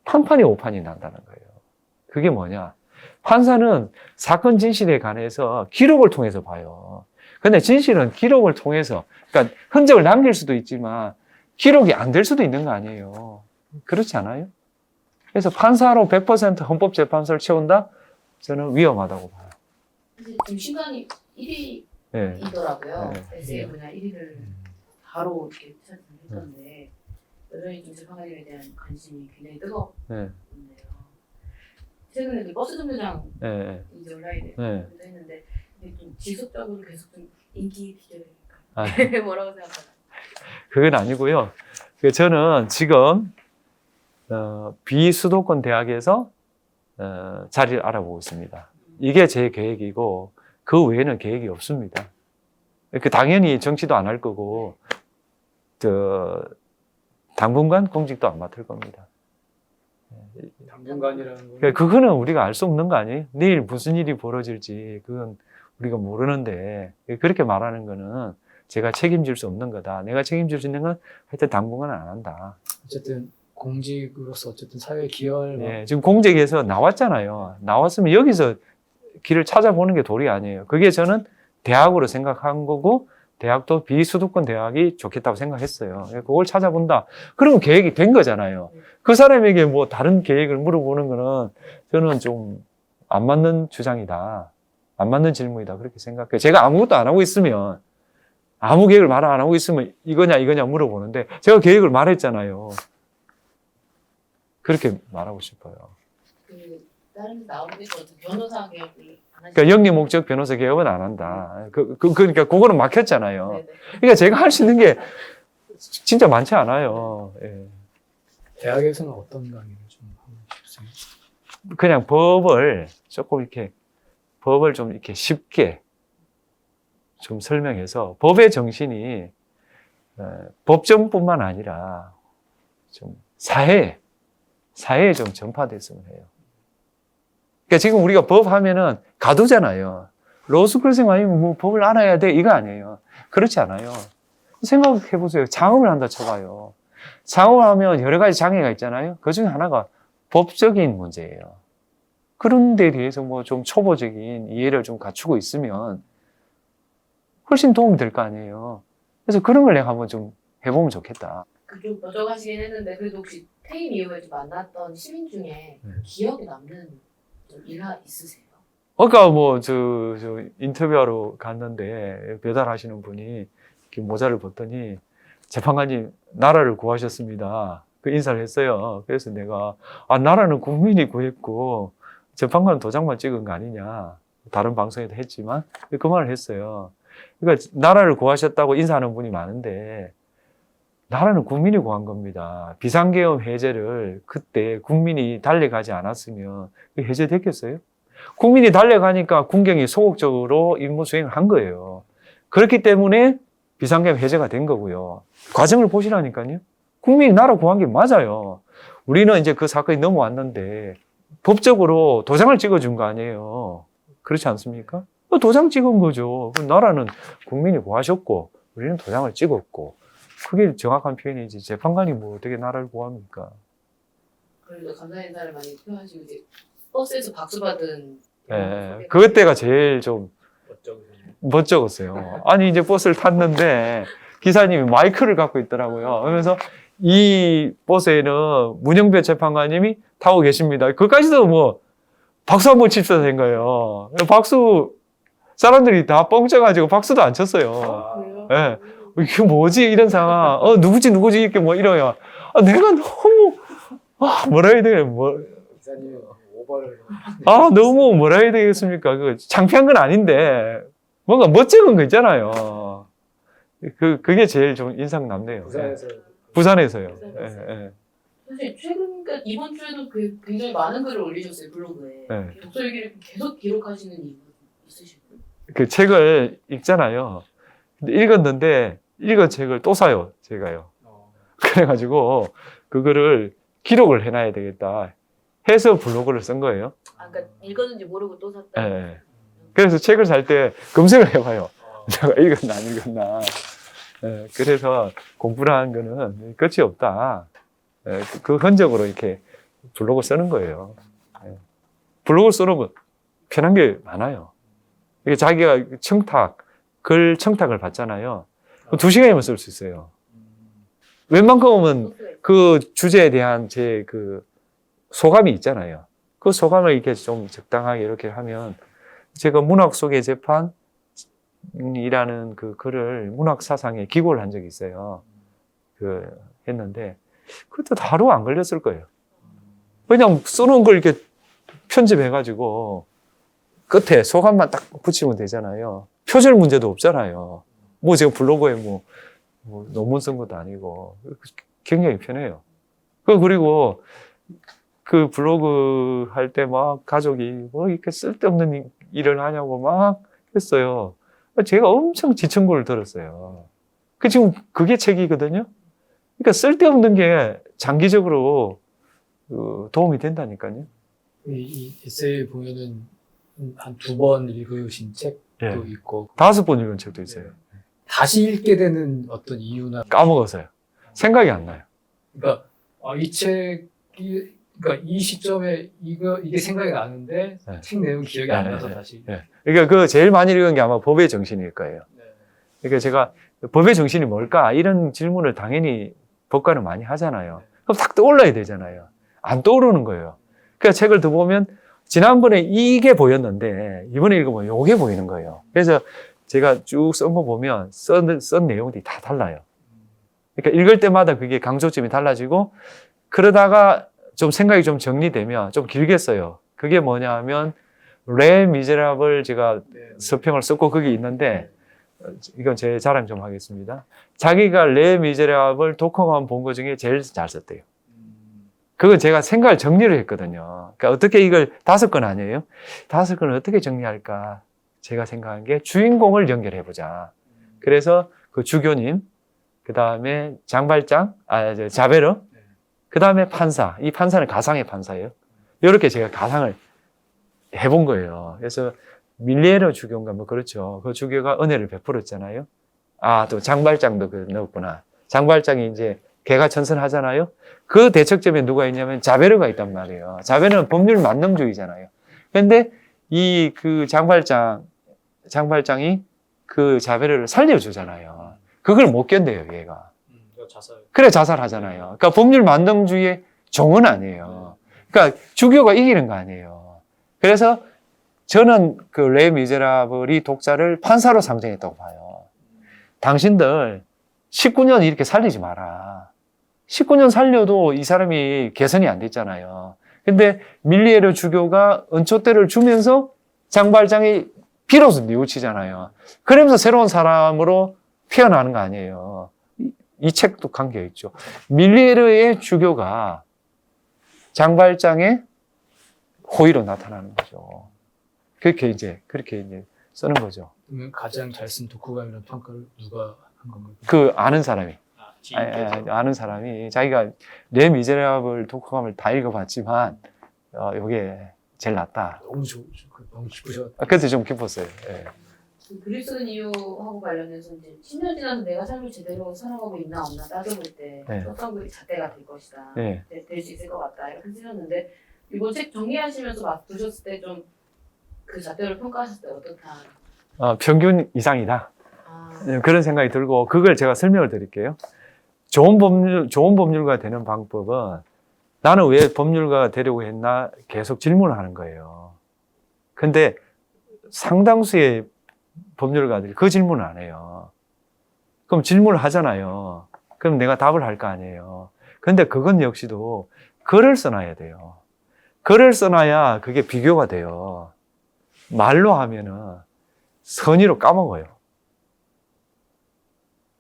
A: 판판이 오판이 난다는 거예요. 그게 뭐냐? 판사는 사건 진실에 관해서 기록을 통해서 봐요. 근데 진실은 기록을 통해서, 그러니까 흔적을 남길 수도 있지만 기록이 안 될 수도 있는 거 아니에요. 그렇지 않아요? 그래서 판사로 100% 헌법재판소를 채운다? 저는 위험하다고 봐요.
C: 지금 신간이 1위이더라고요. 에세이 분야 1위를 바로 이렇게 찾았는데 여전히 좀 재판관에 대한 관심이 굉장히 뜨겁네요. 최근에 그 버스 정류장 이제 온라인에 했는데 좀 지속적으로 계속 좀 인기 기절일까요? 뭐라고 생각하나요?
A: 그건 아니고요. 저는 지금 비수도권 대학에서 자리를 알아보고 있습니다. 이게 제 계획이고 그 외에는 계획이 없습니다. 당연히 정치도 안 할 거고 당분간 공직도 안 맡을 겁니다.
B: 당분간이라는 건
A: 그거는 우리가 알 수 없는 거 아니에요? 내일 무슨 일이 벌어질지 그건 우리가 모르는데 그렇게 말하는 거는 제가 책임질 수 없는 거다. 내가 책임질 수 있는 건 하여튼 당분간은 안 한다.
B: 어쨌든 공직으로서 어쨌든 사회에 기여할
A: 지금 공직에서 나왔잖아요. 나왔으면 여기서 길을 찾아보는 게 도리 아니에요. 그게 저는 대학으로 생각한 거고 대학도 비수도권 대학이 좋겠다고 생각했어요. 그걸 찾아본다. 그러면 계획이 된 거잖아요. 그 사람에게 뭐 다른 계획을 물어보는 거는 저는 좀 안 맞는 주장이다. 안 맞는 질문이다. 그렇게 생각해요. 제가 아무것도 안 하고 있으면 아무 계획을 말 안 하고 있으면 이거냐 물어보는데 제가 계획을 말했잖아요. 그렇게 말하고 싶어요.
C: 다른 데 나오는 게 어떤 변호사 개혁을 안 하시죠?
A: 그러니까 영리 목적 변호사 개혁은 안 한다. 그러니까 그거는 막혔잖아요.
C: 네네.
A: 그러니까 제가 할 수 있는 게 진짜 많지 않아요. 예.
B: 대학에서는 어떤 강의를 좀 하고 싶으세요?
A: 그냥 법을 좀 이렇게 쉽게 좀 설명해서 법의 정신이 법정뿐만 아니라 좀 사회에 좀 전파됐으면 해요. 그러니까 지금 우리가 법 하면은 가두잖아요. 로스쿨생 아니면 뭐 법을 알아야 돼 이거 아니에요. 그렇지 않아요. 생각해 보세요. 창업을 한다 쳐봐요. 창업을 하면 여러 가지 장애가 있잖아요. 그 중에 하나가 법적인 문제예요. 그런 데 대해서 뭐 좀 초보적인 이해를 좀 갖추고 있으면 훨씬 도움이 될 거 아니에요. 그래서 그런 걸 내가 한번 좀 해보면 좋겠다.
C: 그좀 여쭤가시긴 했는데 그래도 혹시 퇴임 이후에 좀 만났던 시민 중에 기억에 남는 좀 일화 있으세요?
A: 아까 뭐 저 인터뷰하러 갔는데 배달하시는 분이 이렇게 모자를 벗더니 재판관님 나라를 구하셨습니다. 그 인사를 했어요. 그래서 내가 나라는 국민이 구했고 재판관은 도장만 찍은 거 아니냐. 다른 방송에도 했지만 그 말을 했어요. 그러니까 나라를 구하셨다고 인사하는 분이 많은데 나라는 국민이 구한 겁니다. 비상계엄 해제를 그때 국민이 달려가지 않았으면 해제됐겠어요? 국민이 달려가니까 군경이 소극적으로 임무 수행을 한 거예요. 그렇기 때문에 비상계엄 해제가 된 거고요. 과정을 보시라니까요. 국민이 나라 구한 게 맞아요. 우리는 이제 그 사건이 넘어왔는데 법적으로 도장을 찍어준 거 아니에요. 그렇지 않습니까? 도장 찍은 거죠. 나라는 국민이 구하셨고 우리는 도장을 찍었고 그게 정확한 표현이지. 재판관이 뭐 어떻게 나라를 구합니까?
C: 그래도 감사 인사를 많이 표현하시고 이제 버스에서 박수 받은
A: 네, 그때가 제일 좀 멋쩍었어요. 아니 이제 버스를 탔는데 기사님이 마이크를 갖고 있더라고요. 그러면서 이 버스에는 문영배 재판관님이 타고 계십니다. 그까지도 뭐 박수 한번 칩사 된 거예요. 박수 사람들이 다 뻥쳐가지고 박수도 안 쳤어요.
C: 그래요?
A: 예. 이게 뭐지 이런 상황. 누구지 이렇게 뭐 이러요. 내가 너무 뭐라 해야 되나 뭐.
B: 기사님 오버를
A: 너무 뭐라 해야 되겠습니까? 그 창피한 건 아닌데 뭔가 멋쩍은 거 있잖아요. 그게 제일 좀 인상 남네요. 부산에서요. 예.
C: 사실 최근 이번 주에도 굉장히 많은 글을 올리셨어요 블로그에.
A: 네.
C: 독서일기를 계속 기록하시는 이유 있으실까요?
A: 그 책을 읽잖아요. 근데 읽었는데 읽은 책을 또 사요, 제가요. 그래가지고 그거를 기록을 해놔야 되겠다 해서 블로그를 쓴 거예요.
C: 그러니까 읽었는지 모르고 또 샀다.
A: 예. 그래서 책을 살 때 검색을 해봐요. 내가 읽었나 안 읽었나. 예. 그래서 공부를 하는 거는 끝이 없다. 예. 그 흔적으로 이렇게 블로그 쓰는 거예요. 예. 블로그 쓰는 거 편한 게 많아요. 이게 자기가 글 청탁을 받잖아요. 2시간이면 쓸 수 있어요. 웬만큼은 그 주제에 대한 제 그 소감이 있잖아요. 그 소감을 이렇게 좀 적당하게 이렇게 하면 제가 문학 속의 재판이라는 그 글을 문학 사상에 기고를 한 적이 있어요. 했는데 그것도 하루 안 걸렸을 거예요. 그냥 쓰는 걸 이렇게 편집해가지고 끝에 소감만 딱 붙이면 되잖아요. 표절 문제도 없잖아요. 뭐 지금 블로그에 뭐 논문 쓴 것도 아니고 굉장히 편해요. 그리고 그 블로그 할 때 막 가족이 뭐 이렇게 쓸데없는 일을 하냐고 막 했어요. 제가 엄청 지청구를 들었어요. 지금 그게 책이거든요. 그러니까 쓸데없는 게 장기적으로 도움이 된다니까요.
B: 이 에세이 보면은 한 2번 읽으신 책도
A: 예.
B: 있고
A: 5번 읽은 책도 있어요.
B: 다시 읽게 되는 어떤 이유나
A: 까먹었어요. 생각이 안 나요.
B: 그러니까 이 책이 그러니까 이 시점에 이게 생각이 나는데
A: 네.
B: 책 내용 기억이 안
A: 네,
B: 나서
A: 네,
B: 다시
A: 그러니까 그 제일 많이 읽은 게 아마 법의 정신일 거예요.
B: 네.
A: 그러니까 제가 법의 정신이 뭘까? 이런 질문을 당연히 법관은 많이 하잖아요. 그럼 딱 떠올라야 되잖아요. 안 떠오르는 거예요. 그러니까 책을 더 보면 지난번에 이게 보였는데 이번에 읽으면 이게 보이는 거예요. 그래서 제가 쭉 쓴 거 보면 쓴 내용들이 다 달라요. 그러니까 읽을 때마다 그게 강조점이 달라지고 그러다가 좀 생각이 좀 정리되면 좀 길게 써요. 그게 뭐냐 하면 레 미제라블 제가 서평을 썼고 거기 있는데 이건 제 자랑 좀 하겠습니다. 자기가 레 미제라블 독후만 본 것 중에 제일 잘 썼대요. 그건 제가 생각을 정리를 했거든요. 그러니까 어떻게 이걸 5권 아니에요? 5권을 어떻게 정리할까? 제가 생각한 게 주인공을 연결해보자. 그래서 그 주교님, 그 다음에 장발장, 자베르, 그 다음에 판사. 이 판사는 가상의 판사예요. 이렇게 제가 가상을 해본 거예요. 그래서 밀리에로 주교인가 뭐 그렇죠. 그 주교가 은혜를 베풀었잖아요. 아, 또 장발장도 그 넣었구나. 장발장이 이제 개가 천선하잖아요. 그 대척점에 누가 있냐면 자베르가 있단 말이에요. 자베르는 법률 만능주의잖아요. 근데 이 그 장발장이 그 자베르를 살려주잖아요. 그걸 못 견뎌요, 얘가.
B: 자살.
A: 그래 자살하잖아요. 그러니까 법률 만능주의의 종은 아니에요. 그러니까 주교가 이기는 거 아니에요. 그래서 저는 그 레 미제라블이 독자를 판사로 상징했다고 봐요. 당신들 19년 이렇게 살리지 마라. 19년 살려도 이 사람이 개선이 안 됐잖아요. 근데 밀리에르 주교가 은초대를 주면서 장발장이 비로소 뉘우치잖아요. 그러면서 새로운 사람으로 피어나는 거 아니에요. 이 책도 관계가 있죠. 밀리에르의 주교가 장발장의 호의로 나타나는 거죠. 그렇게 이제 쓰는 거죠.
B: 그러면 가장 잘 쓴 독후감이라는 평가를 누가 한 건가요?
A: 그 아는 사람이.
B: 지인께서.
A: 아는 사람이 자기가 레 미제라블 독후감을 다 읽어봤지만 이게 제일 낫다.
B: 너무 기쁘셨.
A: 그때 좀 기뻤어요. 예.
C: 그 글을 쓰는 이유하고 관련해서 이제 10년 지나서 내가 삶을 제대로 살아가고 있나 없나 따져볼 때
A: 네.
C: 썼던 글이 잣대가 될 것이다.
A: 네.
C: 될 수 있을 것 같다. 이렇게 쓰셨는데 이번 책 정리하시면서 막 보셨을 때 좀 그 잣대를 평가하셨을 때 어떻다?
A: 평균 이상이다.
C: 아,
A: 그런 생각이 들고 그걸 제가 설명을 드릴게요. 좋은 법률가 되는 방법은 나는 왜 법률가가 되려고 했나 계속 질문을 하는 거예요. 근데 상당수의 법률가들이 그 질문을 안 해요. 그럼 질문을 하잖아요. 그럼 내가 답을 할 거 아니에요. 근데 그건 역시도 글을 써놔야 돼요. 글을 써놔야 그게 비교가 돼요. 말로 하면은 선의로 까먹어요.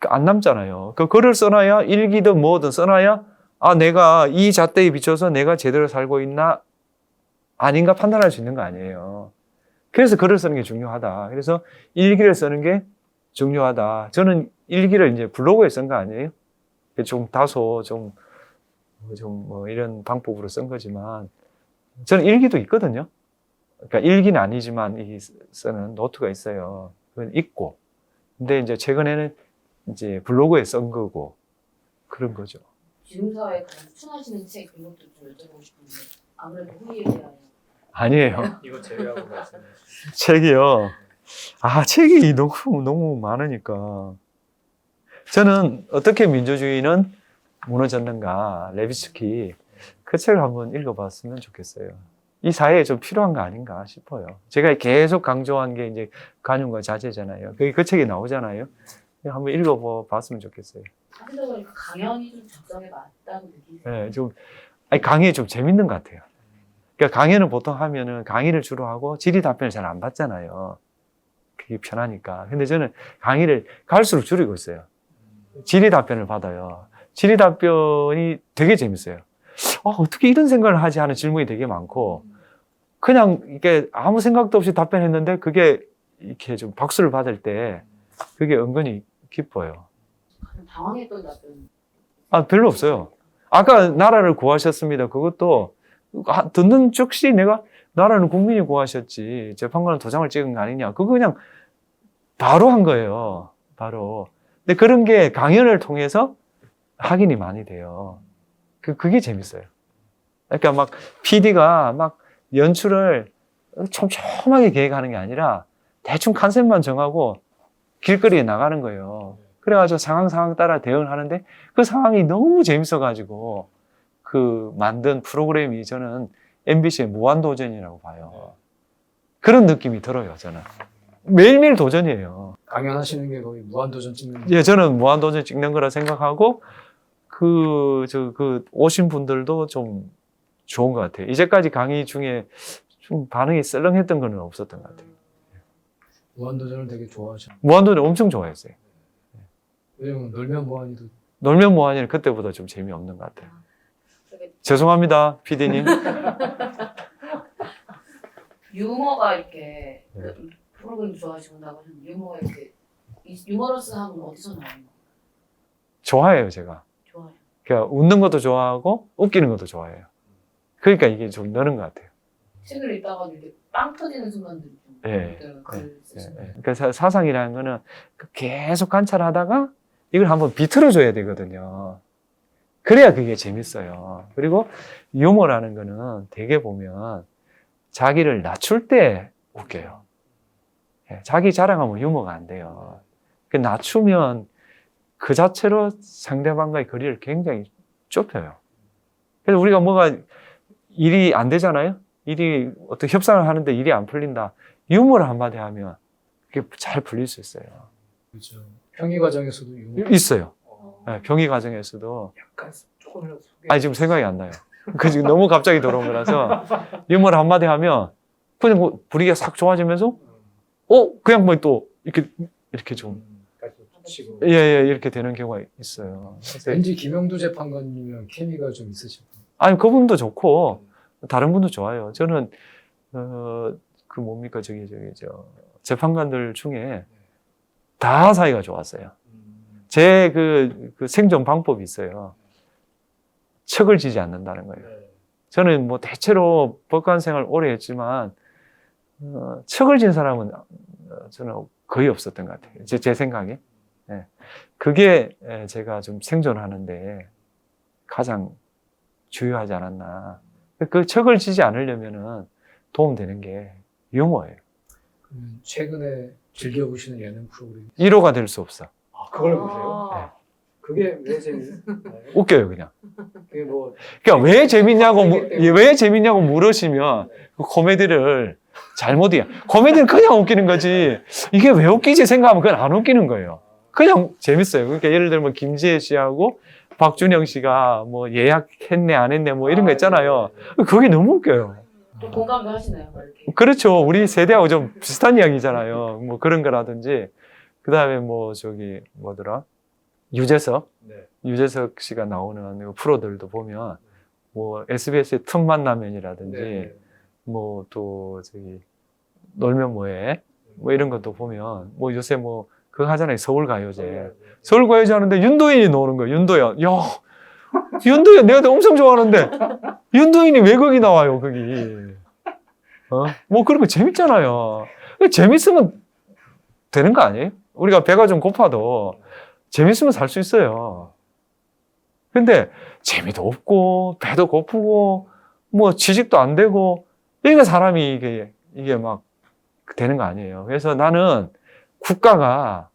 A: 안 남잖아요. 그 글을 써놔야 일기든 뭐든 써놔야 내가 이 잣대에 비춰서 내가 제대로 살고 있나 아닌가 판단할 수 있는 거 아니에요. 그래서 글을 쓰는 게 중요하다. 그래서 일기를 쓰는 게 중요하다. 저는 일기를 이제 블로그에 쓴 거 아니에요? 좀 다소 뭐 이런 방법으로 쓴 거지만 저는 일기도 있거든요. 그러니까 일기는 아니지만 이 쓰는 노트가 있어요. 그건 있고. 근데 이제 최근에는 이제 블로그에 쓴 거고 그런 거죠.
C: 지금 사회에 가장 추천하시는 책 이런 것도 좀 여쭤보고 싶은데 아무래도 호의에 대한
A: 아니에요.
B: 이거 제외하고 말씀해 주세요.
A: 책이요. 책이 너무 많으니까. 저는 어떻게 민주주의는 무너졌는가, 레비츠키. 그 책을 한번 읽어봤으면 좋겠어요. 이 사회에 좀 필요한 거 아닌가 싶어요. 제가 계속 강조한 게 이제 간용과 자제잖아요. 그 책에 나오잖아요. 한번 읽어봤으면 좋겠어요.
C: 하시다 보니까 강연이 좀 적성에 맞다고 느끼세요?
A: 네, 강의 좀 재밌는 것 같아요. 그러니까 강연은 보통 하면은 강의를 주로 하고 질의 답변을 잘 안 받잖아요. 그게 편하니까. 근데 저는 강의를 갈수록 줄이고 있어요. 질의 답변을 받아요. 질의 답변이 되게 재밌어요. 어떻게 이런 생각을 하지 하는 질문이 되게 많고, 그냥 이게 아무 생각도 없이 답변했는데 그게 이렇게 좀 박수를 받을 때 그게 은근히 기뻐요.
C: 가장 당황했던 답변.
A: 별로 없어요. 아까 나라를 구하셨습니다. 그것도 듣는 즉시 내가 나라는 국민이 구하셨지 재판관은 도장을 찍은 거 아니냐. 그거 그냥 바로 한 거예요. 바로. 근데 그런 게 강연을 통해서 확인이 많이 돼요. 그게 재밌어요. 그러니까 막 PD가 막 연출을 촘촘하게 계획하는 게 아니라 대충 컨셉만 정하고 길거리에 나가는 거예요. 그래가지고 상황 따라 대응을 하는데 그 상황이 너무 재밌어가지고 그 만든 프로그램이 저는 MBC의 무한도전이라고 봐요. 그런 느낌이 들어요, 저는. 매일매일 도전이에요.
B: 강연하시는 게 거의 무한도전 찍는.
A: 예, 저는 무한도전 찍는 거라 생각하고 오신 분들도 좀 좋은 것 같아요. 이제까지 강의 중에 좀 반응이 썰렁했던 건 없었던 것 같아요.
B: 무한도전을 되게 좋아하시는.
A: 무한도전 엄청 좋아했어요.
B: 왜냐면 놀면 뭐하니도.
A: 놀면 뭐하니는 그때보다 좀 재미없는 것 같아요.
C: 되게
A: 죄송합니다, PD님.
C: 유머가 이렇게 프로그램 좋아하신다고 하셨는데 유머가 이렇게 유머러스함은 어디서 나오는 거예요?
A: 좋아해요, 제가.
C: 좋아요.
A: 그러니까 웃는 것도 좋아하고 웃기는 것도 좋아해요. 그러니까 이게 좀 느는 것 같아요.
C: 책을 읽다가 이렇게 빵 터지는 순간들이 좀
A: 예.
C: 있더라고요. 글을 쓰시면.
A: 그러니까 사상이라는 거는 계속 관찰하다가 이걸 한번 비틀어줘야 되거든요. 그래야 그게 재밌어요. 그리고 유머라는 거는 되게 보면 자기를 낮출 때 웃겨요. 예, 자기 자랑하면 유머가 안 돼요. 그 낮추면 그 자체로 상대방과의 거리를 굉장히 좁혀요. 그래서 우리가 뭐가 일이 안 되잖아요? 일이 어떤 협상을 하는데 일이 안 풀린다. 유머를 한마디 하면 그게 잘 풀릴 수 있어요.
B: 그렇죠. 평의 과정에서도 유머
A: 있어요. 네, 병의 과정에서도.
B: 약간 조금이라도 소개.
A: 아니, 지금 생각이 안 나요. 그 지금 너무 갑자기 들어온 거라서 유머를 한마디 하면 그냥 뭐 분위기가 싹 좋아지면서 그냥 뭐 또 이렇게 좀
B: 치고.
A: 예, 이렇게 되는 경우가 있어요. 그래서
B: 왠지 김영두 재판관님이랑 케미가 좀 있으실 분.
A: 아니, 그분도 좋고 다른 분도 좋아요. 저는 그 뭡니까 저 재판관들 중에 다 사이가 좋았어요. 제 그 생존 방법이 있어요. 척을 지지 않는다는 거예요. 저는 뭐 대체로 법관 생활 오래 했지만 척을 진 사람은 저는 거의 없었던 것 같아요. 제 생각에. 예. 그게 제가 좀 생존하는데 가장 중요하지 않았나. 그 척을 지지 않으려면은 도움되는 게 유머예요.
B: 그러면 최근에 즐겨보시는 예능 프로그램.
A: 1호가 될 수 없어.
B: 그걸 보세요?
A: 네.
B: 그게 왜 재밌나요?
A: 웃겨요, 그냥.
B: 그게 뭐
A: 그러니까 왜 재밌냐고 물으시면 그 코미디를 잘못 이해. 코미디는 그냥 웃기는 거지. 이게 왜 웃기지 생각하면 그건 안 웃기는 거예요. 그냥 재밌어요. 그러니까 예를 들면 김지혜 씨하고 박준영 씨가 뭐 예약했네 안 했네 뭐 이런 거 있잖아요. 그게 너무 웃겨요.
C: 또 공감도 하시나요? 막 이렇게.
A: 그렇죠. 우리 세대하고 좀 비슷한 이야기잖아요. 뭐 그런 거라든지. 그 다음에 뭐 뭐더라? 유재석 씨가 나오는 프로들도 보면 뭐 SBS의 틈만 나면이라든지 뭐 또 놀면 뭐해? 뭐 이런 것도 보면 뭐 요새 뭐 그거 하잖아요. 서울가요제. 서울가요제 하는데 윤도현이 나오는 거예요. 윤도현. 야, 윤도현 내가 엄청 좋아하는데 윤도현이 왜 거기 나와요, 거기. 뭐 그런 거 재밌잖아요. 재밌으면 되는 거 아니에요? 우리가 배가 좀 고파도 재밌으면 살 수 있어요. 근데 재미도 없고 배도 고프고 뭐 취직도 안 되고 이게 사람이 이게 막 되는 거 아니에요. 그래서 나는 국가가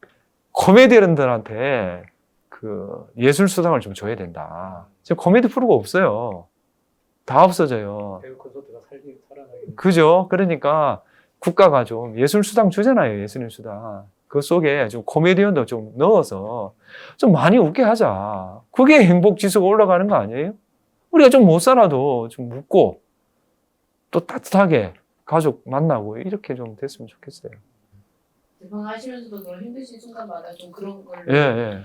A: 코미디언들한테 그 예술 수당을 좀 줘야 된다. 지금 코미디 프로가 없어요. 다 없어져요.
B: 배우 콘서트가 살아나게.
A: 그죠? 그러니까 국가가 좀 예술 수당 주잖아요. 예술인 수당. 그 속에 좀 코미디언도 좀 넣어서 좀 많이 웃게 하자. 그게 행복 지수가 올라가는 거 아니에요? 우리가 좀 못 살아도 좀 웃고 또 따뜻하게 가족 만나고 이렇게 좀 됐으면 좋겠어요.
C: 재판하시면서도 그런 힘드신 순간마다 좀 그런 걸
A: 예.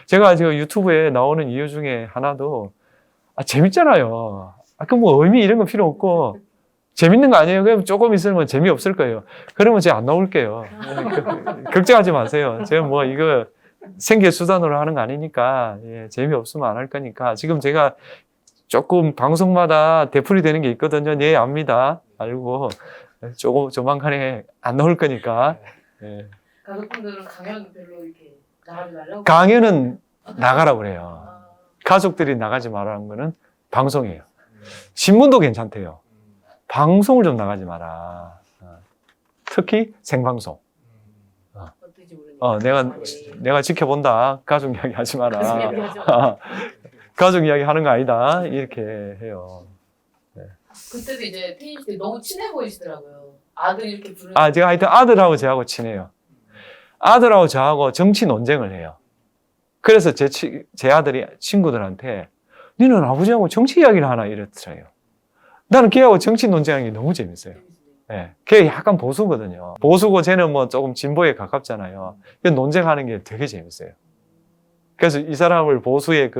A: 제가 지금 유튜브에 나오는 이유 중에 하나도 재밌잖아요. 그럼 뭐 의미 이런 거 필요 없고 재밌는 거 아니에요? 그럼 조금 있으면 재미없을 거예요. 그러면 제가 안 나올게요. 걱정하지 마세요. 제가 뭐 이거 생계 수단으로 하는 거 아니니까 재미없으면 안 할 거니까 지금 제가 조금 방송마다 되풀이 되는 게 있거든요. 네, 압니다. 알고 조만간에 안 나올 거니까.
C: 가족분들은 강연 별로 이렇게 나가지 말라고.
A: 강연은 나가라고 그래요. 가족들이 나가지 말라는 거는 방송이에요. 신문도 괜찮대요. 방송을 좀 나가지 마라. 특히 생방송.
C: 어떨지 모르니까.
A: 내가 지켜본다. 가족 이야기 하지 마라.
C: 가족 이야기 하지 마라.
A: 가족 이야기 하는 거 아니다. 이렇게 해요.
C: 그때도 이제 태인 씨 너무 친해 보이시더라고요. 아들이 이렇게 부르는.
A: 제가 하여튼 아들하고 저하고 친해요. 아들하고 저하고 정치 논쟁을 해요. 그래서 제 아들이 친구들한테 너는 아버지하고 정치 이야기를 하나 이랬어요. 나는 걔하고 정치 논쟁하는 게 너무 재밌어요. 걔 약간 보수거든요. 보수고 쟤는 뭐 조금 진보에 가깝잖아요. 논쟁하는 게 되게 재밌어요. 그래서 이 사람을 보수의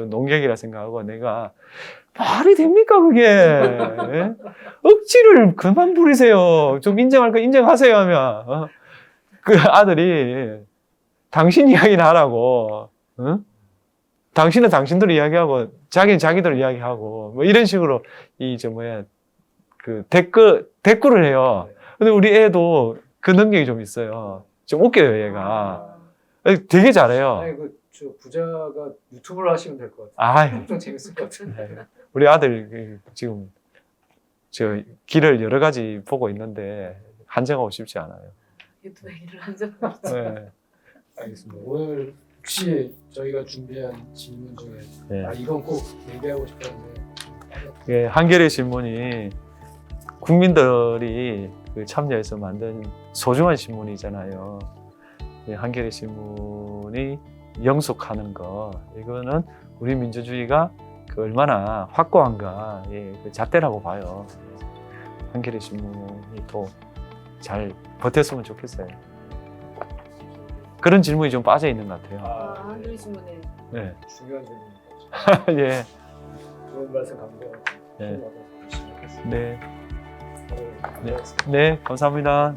A: 농객이라 생각하고 내가 말이 됩니까 그게? 억지를 그만 부리세요. 좀 인정할 거 인정하세요 하면 그 아들이 당신 이야기는 하라고. 당신은 당신들 이야기하고 자기는 자기들 이야기하고 뭐 이런 식으로 그 댓글을 해요. 근데 우리 애도 그 능력이 좀 있어요. 좀 웃겨요, 얘가. 되게 잘해요.
B: 아니 저 부자가 유튜브를 하시면 될 것 같아요.
A: 아,
B: 엄청 재밌을 것 같은데.
A: 우리 아들 지금 저 길을 여러 가지 보고 있는데 한정하고 싶지 않아요.
C: 유튜브 얘기를 한 적은 없죠.
A: 네.
B: 알겠습니다. 오늘 혹시 저희가 준비한 질문 중에
A: 네.
B: 이건 꼭 얘기하고 싶었는데
A: 예, 한겨레 신문이 국민들이 그 참여해서 만든 소중한 신문이잖아요. 예, 한겨레 신문이 영속하는 거, 이거는 우리 민주주의가 그 얼마나 확고한가, 예, 그 잣대라고 봐요. 한겨레 신문이 또 잘 버텼으면 좋겠어요. 그런 질문이 좀 빠져 있는 것 같아요.
C: 한겨레 신문에
A: 네.
B: 중요한 질문입니다.
A: 예.
B: 좋은 말씀 감사합니다.
A: 네.
B: 열심히 하겠습니다.
A: 네.
B: 오늘 감사합니다.
A: 네, 감사합니다.